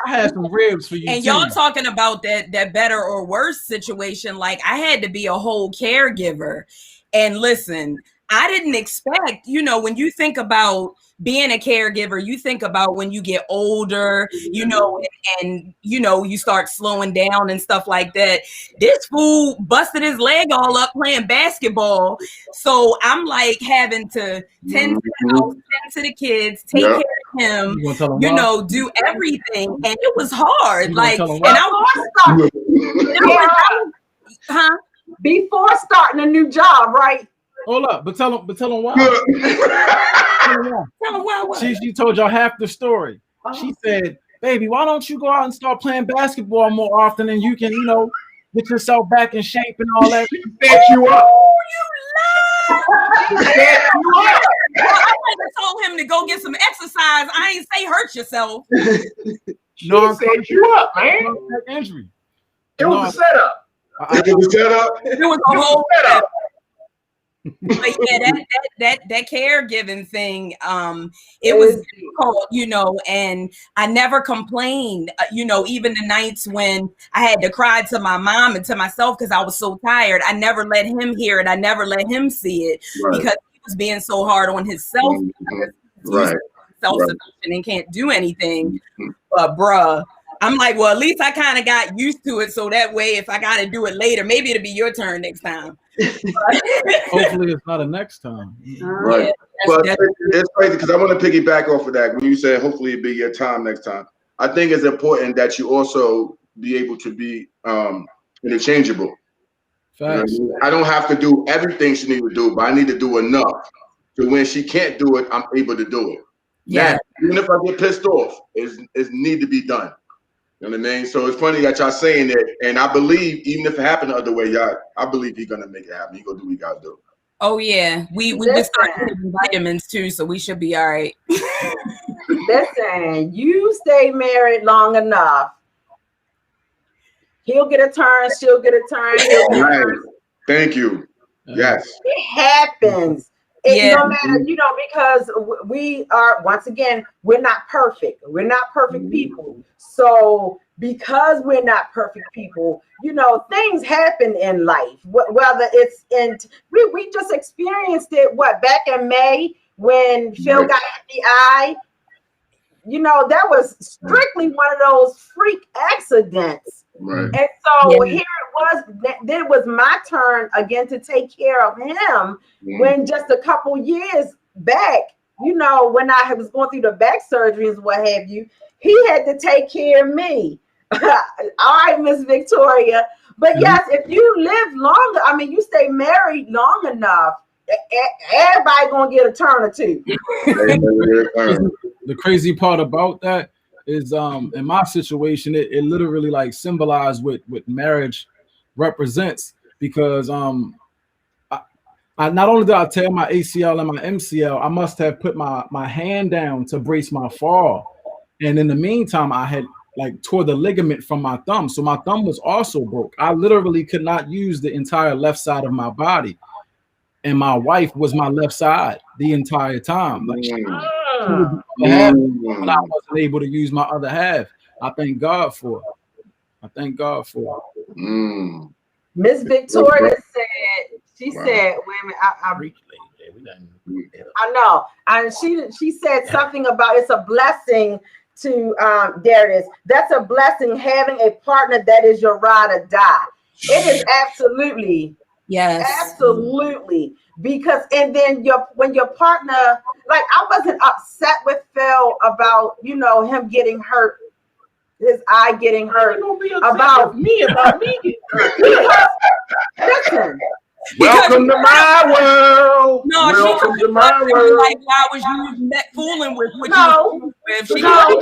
I had some ribs for you. And too. y'all talking about that better or worse situation. Like, I had to be a whole caregiver. And listen, I didn't expect, when you think about being a caregiver, you think about when you get older, and you start slowing down and stuff like that. This fool busted his leg all up playing basketball. So I'm like having to tend to the house, tend to the kids, take care of him, do everything. And it was hard. Like, and I was, before starting a new job, right? Hold up, but tell him why. Tell him why. She told y'all half the story. She said, "Baby, why don't you go out and start playing basketball more often, and you can, get yourself back in shape and all that." Set you up. You set you up. I told him to go get some exercise. I ain't say hurt yourself. No, set you up, man. Injury. It was a setup. It was a setup. It was a whole setup. But yeah, that caregiving thing, it was difficult, and I never complained, even the nights when I had to cry to my mom and to myself because I was so tired. I never let him hear it. I never let him see it because he was being so hard on himself. Right. Self-sufficient and can't do anything. But bruh, I'm like, well, at least I kind of got used to it. So that way, if I got to do it later, maybe it'll be your turn next time. Hopefully it's not a next time. Right. But it's crazy because I want to piggyback off of that. When you said hopefully it'll be your time next time, I think it's important that you also be able to be interchangeable. Facts. I don't have to do everything she needs to do, but I need to do enough. So when she can't do it, I'm able to do it. Yeah. Now, even if I get pissed off, it need to be done. You know what I mean? So it's funny that y'all saying it, and I believe even if it happened the other way, I believe he's gonna make it happen. He gonna do what he gotta do. Oh yeah, we just started vitamins too, so we should be all right. Listen, you stay married long enough. He'll get a turn. She'll get a turn. He'll get a turn. Thank you. Yes. It happens. No matter, because we are, once again, we're not perfect. We're not perfect people. So because we're not perfect people, things happen in life. Whether it's we just experienced it, back in May when Phil got the eye. That was strictly one of those freak accidents. Right. And so here it was. Then it was my turn again to take care of him. When just a couple years back, when I was going through the back surgeries and what have you, he had to take care of me. All right, Miss Victoria. But yes, if you live longer, you stay married long enough, everybody gonna get a turn or two. The crazy part about that is in my situation, it literally like symbolized what marriage represents, because I not only did I tear my ACL and my MCL, I must have put my hand down to brace my fall, and in the meantime I had tore the ligament from my thumb, so my thumb was also broke. I literally could not use the entire left side of my body, and my wife was my left side the entire time. But I wasn't able to use my other half. I thank God for it. Miss Victoria said, wait a minute, I know. And she said something about it's a blessing to there it is. That's a blessing, having a partner that is your ride or die. It is absolutely. Yes. Absolutely. Because and then when your partner, I wasn't upset with Phil about him getting hurt, his eye getting hurt, about me. Because, listen, Welcome to my world. No, Welcome to my she world. like I was you fooling with what No. you were with. No, She no. He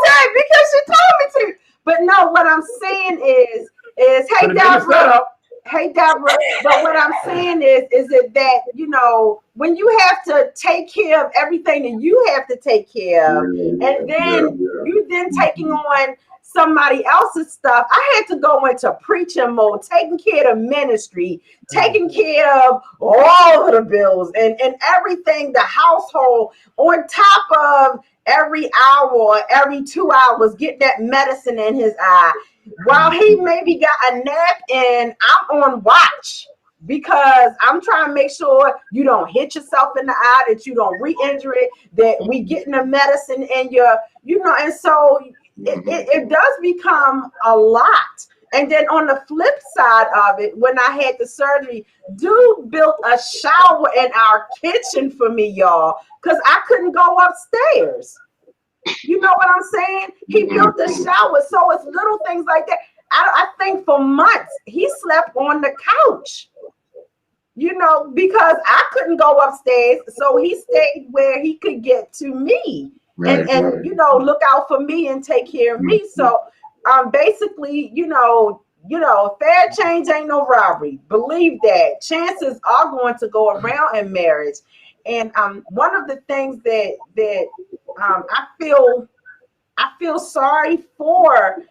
said because she told me to. But no, what I'm saying is hey, Deborah. Hey, Deborah, but what I'm saying is that, you know, when you have to take care of everything that you have to take care of, and then you then taking on somebody else's stuff, I had to go into preaching mode, taking care of ministry, taking care of all of the bills and everything, the household, on top of every hour or every 2 hours, get that medicine in his eye. While he maybe got a nap and I'm on watch because I'm trying to make sure you don't hit yourself in the eye, that you don't re-injure it, that we getting the medicine in your, you know, and so it does become a lot. And then on the flip side of it, when I had the surgery, dude built a shower in our kitchen for me, y'all, because I couldn't go upstairs. You know what I'm saying? He built the shower. So it's little things like that. I think for months he slept on the couch, you know, because I couldn't go upstairs. So he stayed where he could get to me and you know, look out for me and take care of me. So basically, you know, fair change ain't no robbery. Believe that. Chances are going to go around in marriage. And one of the things that I feel sorry for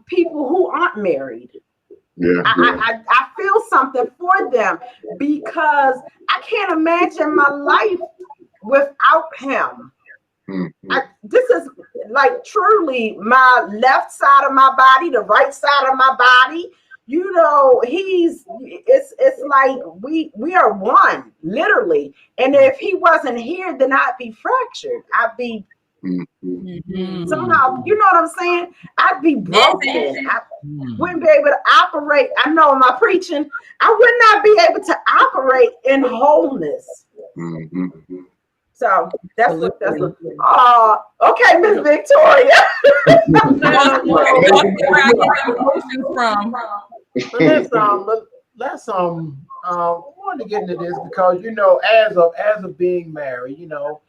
people who aren't married. I feel something for them because I can't imagine my life without him. This is like truly my left side of my body, the right side of my body. You know, it's like we are one, literally. And if he wasn't here, then I'd be fractured. I'd be somehow, you know what I'm saying? I'd be broken. I wouldn't be able to operate. I know, am I preaching? I would not be able to operate in wholeness. So that's what. Okay, Miss Victoria. Let's want to get into this because, you know, as of being married, you know,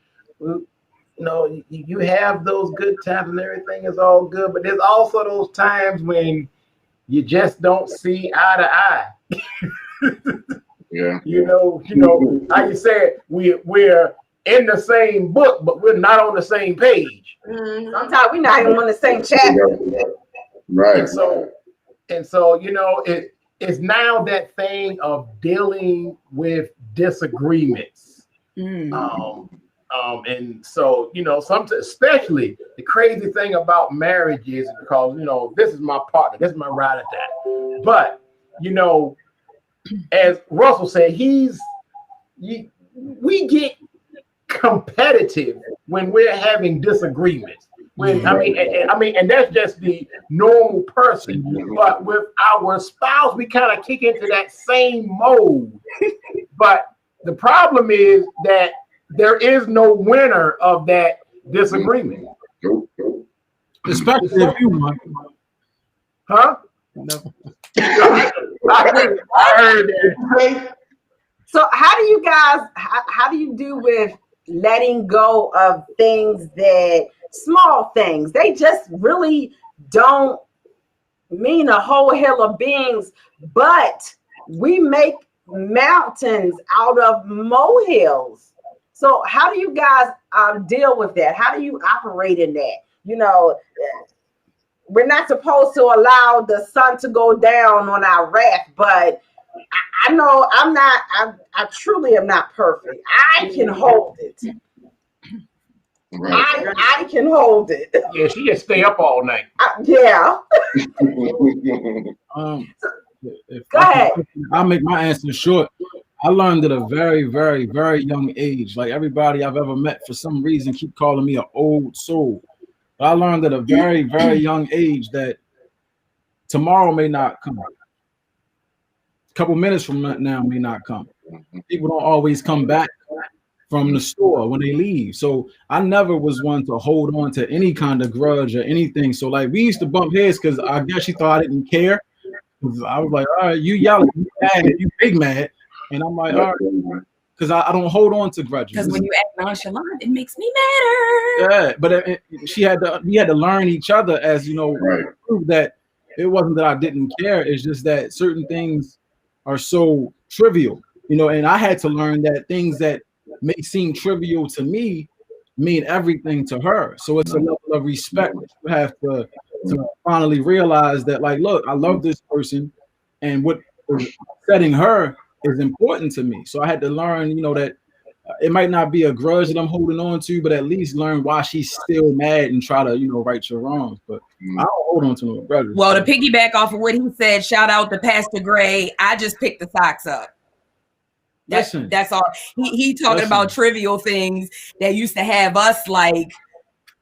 you have those good times and everything is all good, but there's also those times when you just don't see eye to eye. You know, like you said, we're in the same book, but we're not on the same page. Sometimes we're not even on the same chapter. Right. And so, you know, it's now that thing of dealing with disagreements. And so, you know, especially the crazy thing about marriage is because, you know, this is my partner, this is my ride or die. But, you know, as Russell said, we get competitive when we're having disagreements. I mean, and that's just the normal person. But with our spouse, we kind of kick into that same mode. But the problem is that there is no winner of that disagreement. Especially if you want. Huh? No. I heard that. So how do you guys, how do you do with letting go of things that, small things, they just really don't mean a whole hell of beings, but we make mountains out of molehills. So how do you guys deal with that? How do you operate in that? You know, we're not supposed to allow the sun to go down on our wrath, but I know I truly am not perfect. I can hold it. Right. I can hold it. Yeah, she just stay up all night. Yeah. Go ahead. I'll make my answer short. I learned at a very, very, very young age. Like everybody I've ever met, for some reason, keep calling me an old soul. But I learned at a very, very young age that tomorrow may not come. A couple minutes from now may not come. People don't always come back. from the store when they leave. So I never was one to hold on to any kind of grudge or anything. So like we used to bump heads because I guess she thought I didn't care. I was like, all right, you yelling, you mad, you big mad. And I'm like, all right, because I don't hold on to grudges. Because when you act nonchalant, it makes me madder. Yeah, but we had to learn each other as, you know, prove that it wasn't that I didn't care. It's just that certain things are so trivial, you know, and I had to learn that things that may seem trivial to me mean everything to her. So it's a level of respect that you have to finally realize that, like, look, I love this person, and what is upsetting her is important to me. So I had to learn, you know, that it might not be a grudge that I'm holding on to, but at least learn why she's still mad and try to, you know, right your wrongs. But I don't hold on to no grudges. Well, to piggyback off of what he said, shout out to Pastor Gray. I just picked the socks up. That's all. He talking about trivial things that used to have us like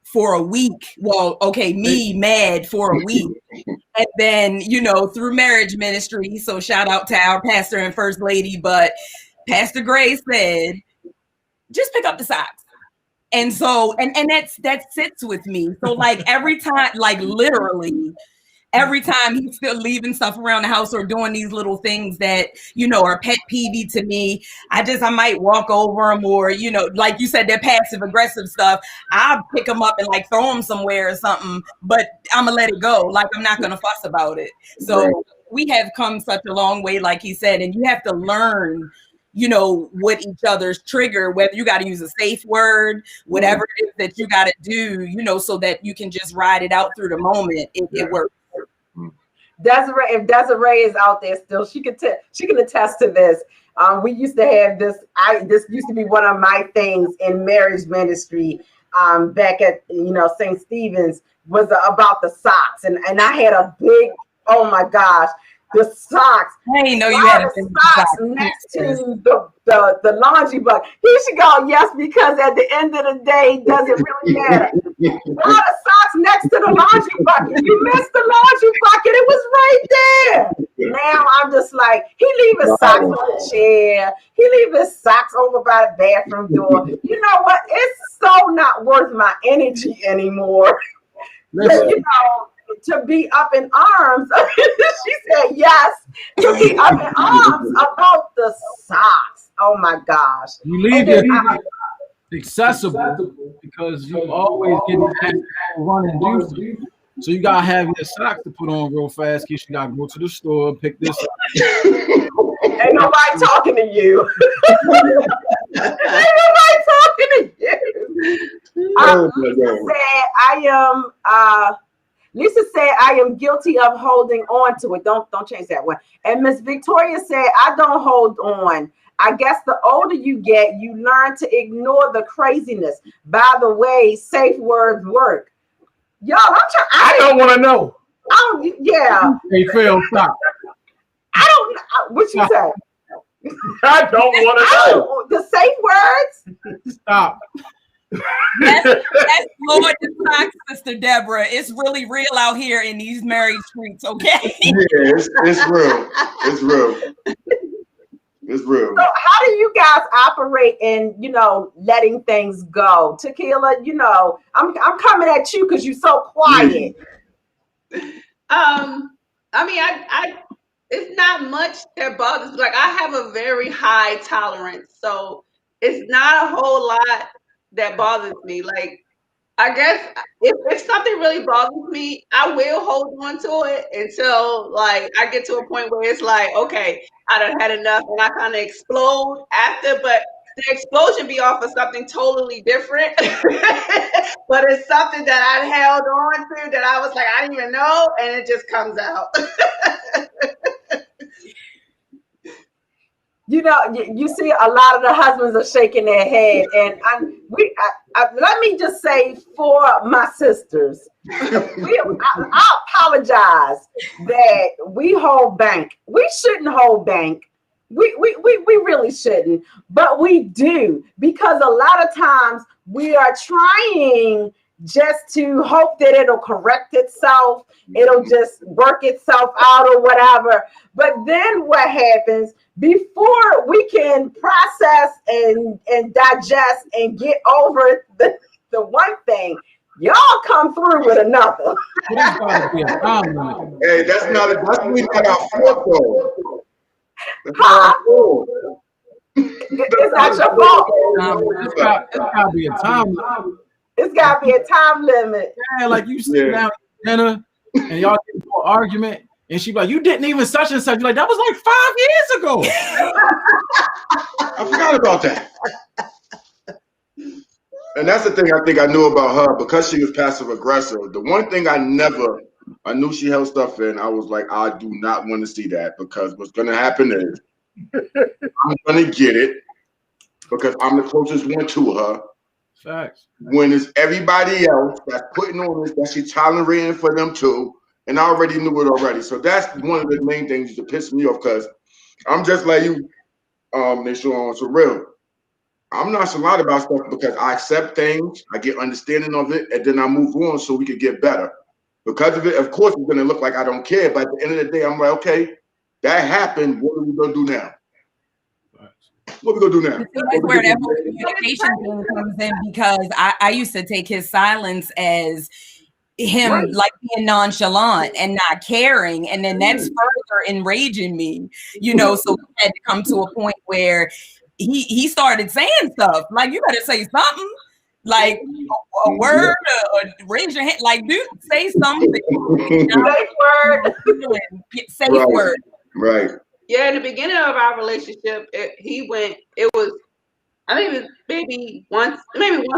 for a week. Well, okay, me mad for a week. And then, you know, through marriage ministry. So shout out to our pastor and first lady. But Pastor Gray said, just pick up the socks. And so, and that sits with me. So like every time, like literally every time he's still leaving stuff around the house or doing these little things that, you know, are pet peevy to me, I might walk over him, or, you know, like you said, that passive aggressive stuff, I'll pick him up and like throw him somewhere or something, but I'm gonna let it go. Like, I'm not gonna fuss about it. So we have come such a long way, like he said, and you have to learn, you know, what each other's trigger, whether you got to use a safe word, whatever it is that you got to do, you know, so that you can just ride it out through the moment. It works. Desiree, if Desiree is out there still, she can attest to this. We used to have this. This used to be one of my things in marriage ministry. Back at, you know, St. Stephen's, was about the socks, and I had a big, oh my gosh, the socks. I didn't know you had a socks next to the laundry bucket. Here she go. Yes, because at the end of the day, does it really matter? All the socks next to the laundry bucket. You missed the laundry bucket. It was right there. Now I'm just like, he leave his socks on the chair. He leave his socks over by the bathroom door. You know what? It's so not worth my energy anymore. You know, to be up in arms. She said yes. To be up in arms about the socks. Oh my gosh. You leave it accessible because you always get running juice. So you gotta have your socks to put on real fast in case you gotta go to the store, pick this up. Ain't nobody talking to you. Ain't nobody talking to you. Lisa said, I am guilty of holding on to it. Don't change that one. And Miss Victoria said, I don't hold on. I guess the older you get, you learn to ignore the craziness. By the way, safe words work. Y'all, I don't want to know. Yeah. Hey, Phil, stop. I don't know. What you say? I don't want to know. The safe words? Stop. That's Lord the socks, Sister Deborah. It's really real out here in these married streets, okay? Yeah, it's real. It's real. It's real. So how do you guys operate in, you know, letting things go? Tequila, you know, I'm coming at you because you're so quiet. I mean, I it's not much that bothers me. Like, I have a very high tolerance, so it's not a whole lot that bothers me. Like, I guess if something really bothers me, I will hold on to it until like I get to a point where it's like, okay, I done had enough, and I kind of explode after. But the explosion be off of something totally different. But it's something that I held on to that I was like, I didn't even know, and it just comes out. You know, you see a lot of the husbands are shaking their head, and let me just say for my sisters, I apologize that we hold bank. We shouldn't hold bank. We really shouldn't, but we do, because a lot of times we are trying just to hope that it'll correct itself. It'll just work itself out or whatever. But then what happens before we can process and digest and get over the one thing. Y'all come through with another. Hey, that's really not our fault, though. That's not our fault. It's not your fault. It's gotta be a time limit. It's gotta be a time limit. Yeah, like you sit down at dinner and y'all get into an argument, and she be like, "You didn't even such and such." You're like, that was like 5 years ago. I forgot about that. And that's the thing I think I knew about her, because she was passive aggressive. The one thing I knew she held stuff in. I was like, I do not want to see that, because what's going to happen is I'm going to get it, because I'm the closest one to her. Facts. When it's everybody else that's putting on this, that she's tolerating for them too. And I already knew it already. So that's one of the main things that piss me off, because I'm just like you, Nisha, so real. I'm nonchalant about stuff because I accept things, I get understanding of it, and then I move on so we can get better. Because of it, of course, it's going to look like I don't care. But at the end of the day, I'm like, okay, that happened. What are we going to do now? What are we going to do now? That's where that whole communication thing comes in, because I used to take his silence as him like being nonchalant and not caring, and then that's further enraging me, so we had to come to a point where he started saying stuff like, you better say something, like a word, or raise your hand, like, dude, say something. Safe word. Safe word. Right. Yeah, in the beginning of our relationship, it was I think it was maybe once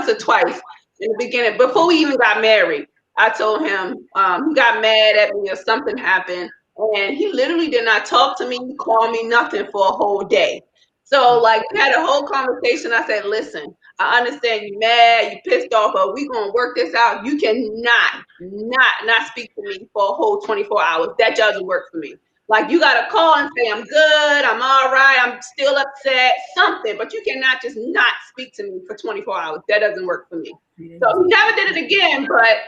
or twice in the beginning, before we even got married. I told him he got mad at me or something happened, and he literally did not talk to me, call me, nothing for a whole day. So like, we had a whole conversation. I said, listen, I understand you mad, you pissed off, but we gonna work this out. You cannot not speak to me for a whole 24 hours. That doesn't work for me. Like, you gotta call and say, I'm good, I'm all right, I'm still upset, something, but you cannot just not speak to me for 24 hours. That doesn't work for me. So he never did it again, but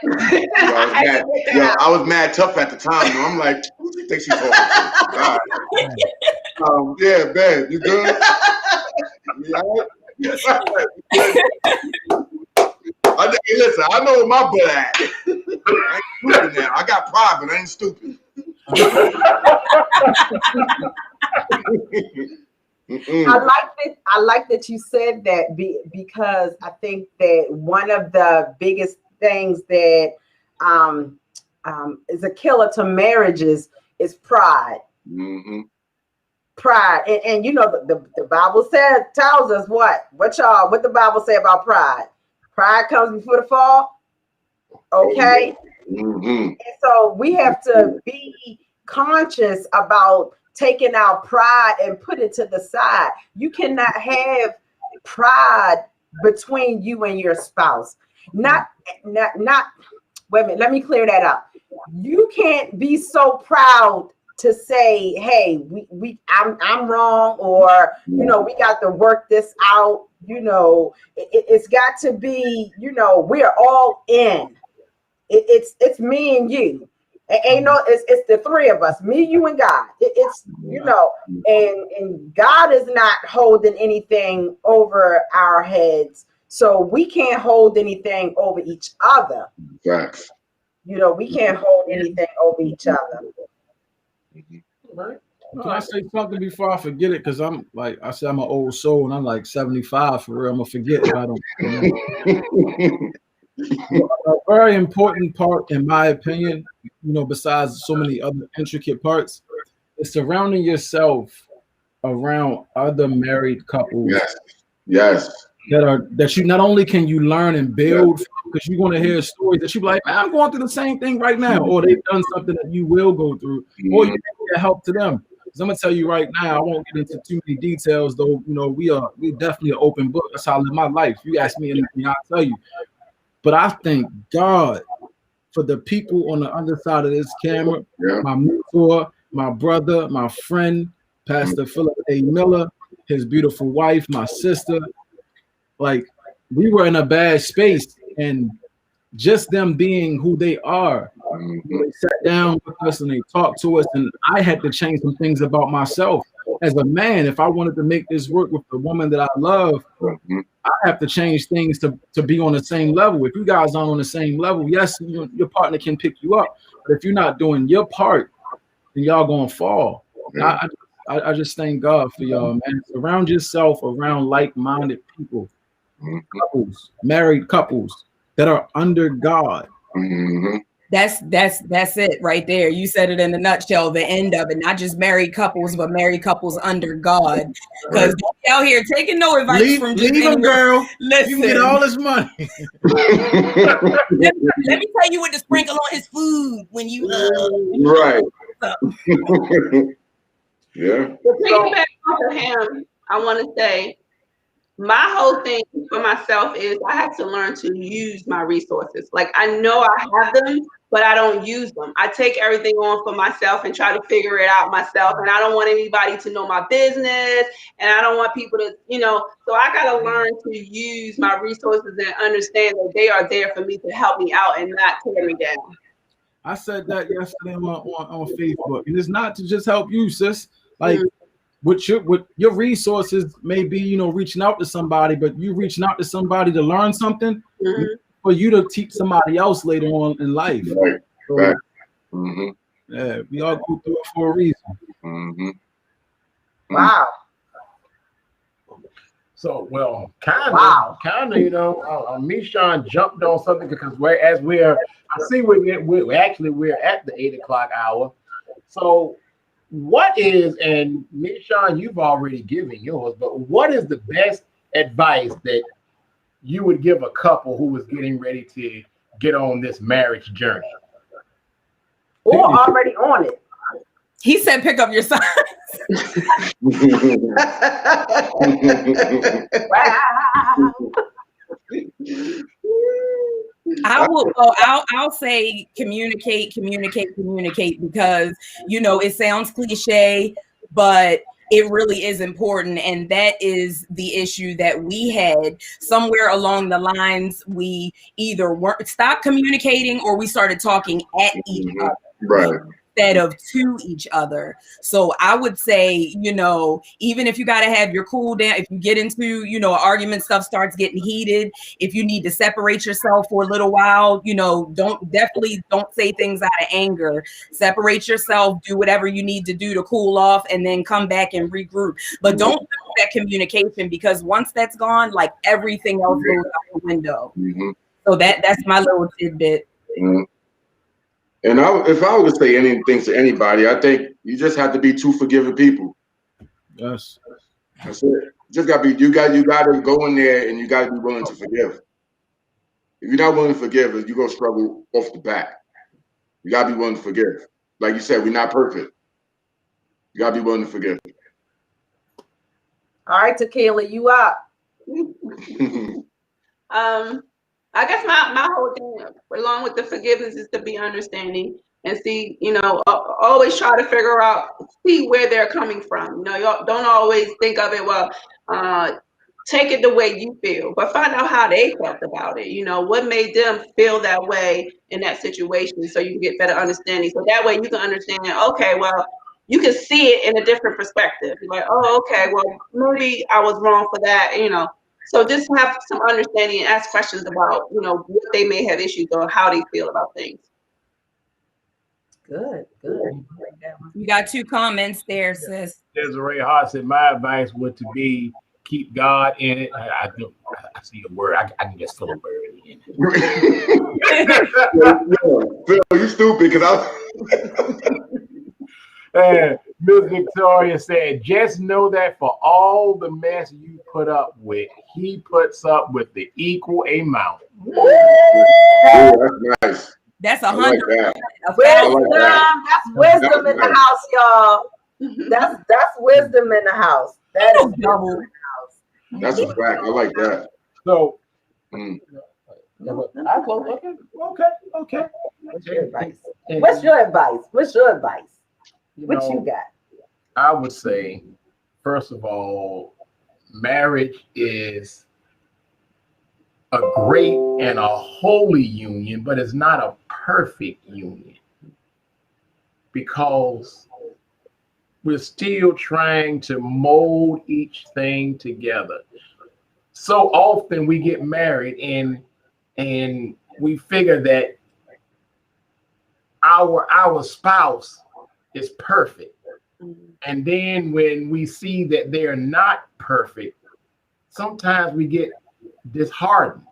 I was mad tough at the time. I'm like, who do you think she's talking to? Yeah, babe, you good? Hey, listen, I know where my butt at. I ain't stupid now. I got pride, but I ain't stupid. I like that you said that, because I think that one of the biggest things that is a killer to marriages is pride. Mm-hmm. Pride, and the Bible tells us what the Bible say about pride. Pride comes before the fall. Okay. Mm-hmm. And so we have to be conscious about taking our pride and put it to the side. You cannot have pride between you and your spouse. Not wait a minute, let me clear that up. You can't be so proud to say, hey, I'm wrong, or we got to work this out. It's got to be, we're all in. It's me and you. It's the three of us, me, you, and God. And God is not holding anything over our heads, so we can't hold anything over each other. Facts. We can't hold anything over each other. Right. Can I say something before I forget it? Because I'm like I said, I'm an old soul, and I'm like 75 for real. I'm gonna forget if I don't. A very important part, in my opinion, besides so many other intricate parts, is surrounding yourself around other married couples. Yes. That you not only can you learn and build, because you're going to hear stories that you be like, man, I'm going through the same thing right now, or they've done something that you will go through, or you can help to them. Because I'm gonna tell you right now, I won't get into too many details, though. We definitely an open book. That's how I live my life. You ask me anything, I'll tell you. But I thank God for the people on the other side of this camera, my mentor, my brother, my friend, Pastor Philip A. Miller, his beautiful wife, my sister. Like, we were in a bad space, and just them being who they are, they sat down with us and they talked to us, and I had to change some things about myself. as a man, if I wanted to make this work with the woman that I love, I have to change things to be on the same level. If you guys aren't on the same level, yes, your partner can pick you up. But if you're not doing your part, then y'all gonna fall. I just thank God for y'all, man. Surround yourself around like-minded people, couples, married couples that are under God. That's it right there. You said it in a nutshell, the end of it. Not just married couples, but married couples under God. Because don't be out here taking no advice from just leave him, girl. Listen. You can get all this money. let me tell you what to sprinkle on his food when you right. Yeah. To piggyback off of him, I want to say my whole thing for myself is I have to learn to use my resources. Like I know I have them, but I don't use them. I take everything on for myself and try to figure it out myself. And I don't want anybody to know my business. And I don't want people to, so I got to learn to use my resources and understand that they are there for me to help me out and not tear me down. I said that yesterday on Facebook. And it's not to just help you, sis. Like, with your resources may be, reaching out to somebody, but you reaching out to somebody to learn something for you to teach somebody else later on in life. Right. So, right. Yeah, we all go through it for a reason. Wow. So, well, kind of, Mishan jumped on something because we're at the 8 o'clock hour. So, what is, and Mishan, you've already given yours, but what is the best advice that you would give a couple who was getting ready to get on this marriage journey? Or already on it? He said, pick up your signs. I'll say communicate because it sounds cliche, but it really is important. And that is the issue that we had somewhere along the lines. We either stopped communicating or we started talking at each other. Right. Instead of to each other. So I would say, even if you got to have your cool down, if you get into, an argument, stuff starts getting heated, if you need to separate yourself for a little while, don't say things out of anger. Separate yourself, do whatever you need to do to cool off, and then come back and regroup. But don't lose that communication, because once that's gone, like everything else goes out the window. So that's my little tidbit. And if I were to say anything to anybody, I think you just have to be two forgiving people. Yes. That's it. You got to go in there and you got to be willing to forgive. If you're not willing to forgive, you're going to struggle off the bat. You got to be willing to forgive. Like you said, we're not perfect. You got to be willing to forgive. All right, Tequila, you up. I guess my whole thing, along with the forgiveness, is to be understanding and see, always try to see where they're coming from. You don't always think of it, take it the way you feel, but find out how they felt about it. What made them feel that way in that situation, so you can get better understanding. So that way you can understand, okay, well, you can see it in a different perspective. You're like, oh, okay, well, maybe I was wrong for that, So just have some understanding and ask questions about, what they may have issues or how they feel about things. Good. You got 2 comments there, sis. Desiree Hart said, my advice would to be keep God in it. I see a word. I can just fill a word in it. Phil, you stupid, because And Miss Victoria said, just know that for all the mess you put up with, he puts up with the equal amount. Yeah, that's nice. That's 100. That's wisdom in the house, y'all. That's wisdom in the house. That is double. That's a fact. I like that. So, okay. What's your advice? What you got? I would say, first of all, marriage is a great and a holy union, but it's not a perfect union, because we're still trying to mold each thing together. So often we get married and we figure that our spouse is perfect. And then when we see that they're not perfect, sometimes we get disheartened.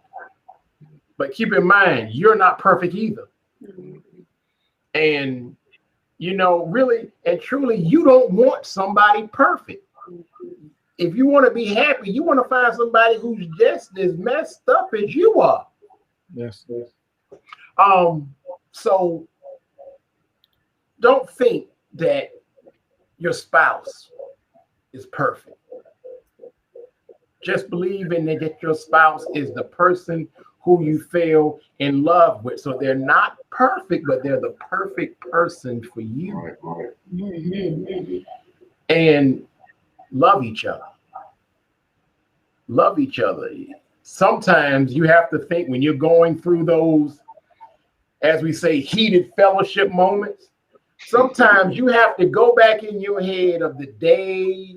But keep in mind, you're not perfect either. And, really and truly, you don't want somebody perfect. If you want to be happy, you want to find somebody who's just as messed up as you are. Yes. So don't think that your spouse is perfect. Just believe in that your spouse is the person who you fell in love with. So they're not perfect, but they're the perfect person for you. And love each other. Love each other. Sometimes you have to think when you're going through those, as we say, heated fellowship moments, sometimes you have to go back in your head of the day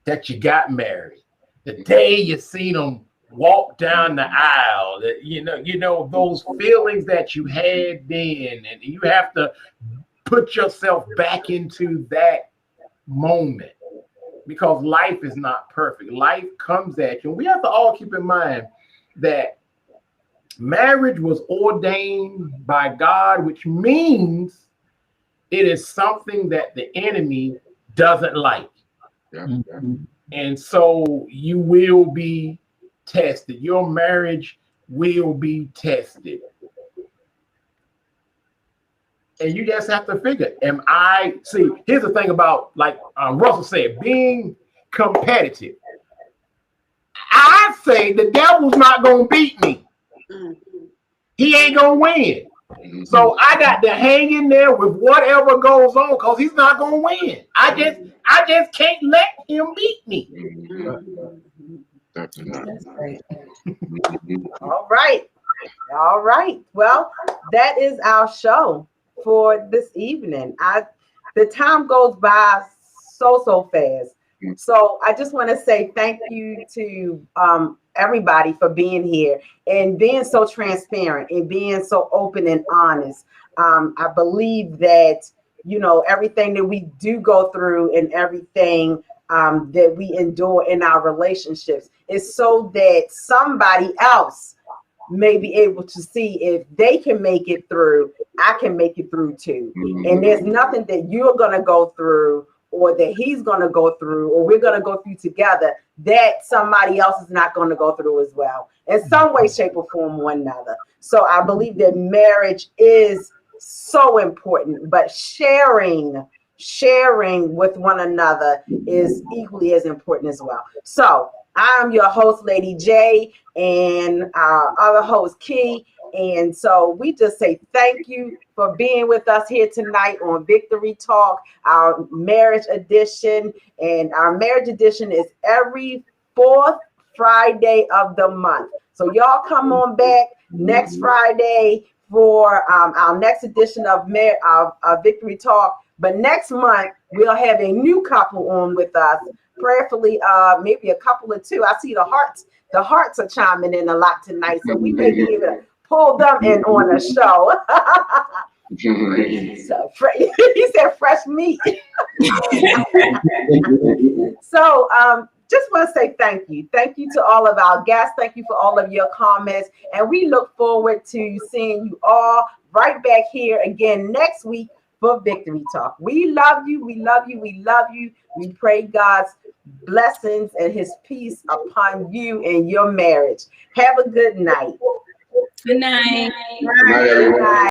that you got married, the day you seen them walk down the aisle, that those feelings that you had then, and you have to put yourself back into that moment because life is not perfect. Life comes at you. And we have to all keep in mind that marriage was ordained by God, which means it is something that the enemy doesn't like. And so you will be tested. Your marriage will be tested. And you just have to figure, here's the thing about, like Russell said, being competitive. I say the devil's not going to beat me. He ain't going to win. So I got to hang in there with whatever goes on because he's not going to win. I just can't let him beat me. That's right. All right. Well, that is our show for this evening. The time goes by so fast. So I just want to say thank you to everybody for being here and being so transparent and being so open and honest. I believe that, everything that we do go through and everything that we endure in our relationships is so that somebody else may be able to see if they can make it through, I can make it through too. And there's nothing that you're going to go through or that he's going to go through or we're going to go through together that somebody else is not going to go through as well in some way, shape, or form, one another. So I believe that marriage is so important, but sharing with one another is equally as important as well. So I'm your host, Lady J, and our other host, Key. And so we just say thank you for being with us here tonight on Victory Talk, our marriage edition. And our marriage edition is every fourth Friday of the month. So y'all come on back next Friday for our next edition of Victory Talk. But next month, we'll have a new couple on with us. Prayerfully, maybe a couple of two. I see the hearts are chiming in a lot tonight. So we may be able to pull them in on the show. So he said fresh meat. So just want to say thank you. Thank you to all of our guests. Thank you for all of your comments. And we look forward to seeing you all right back here again next week for Victory Talk. We love you. We love you. We love you. We pray God's blessings and his peace upon you and your marriage. Have a good night. Good night. Good night, everyone.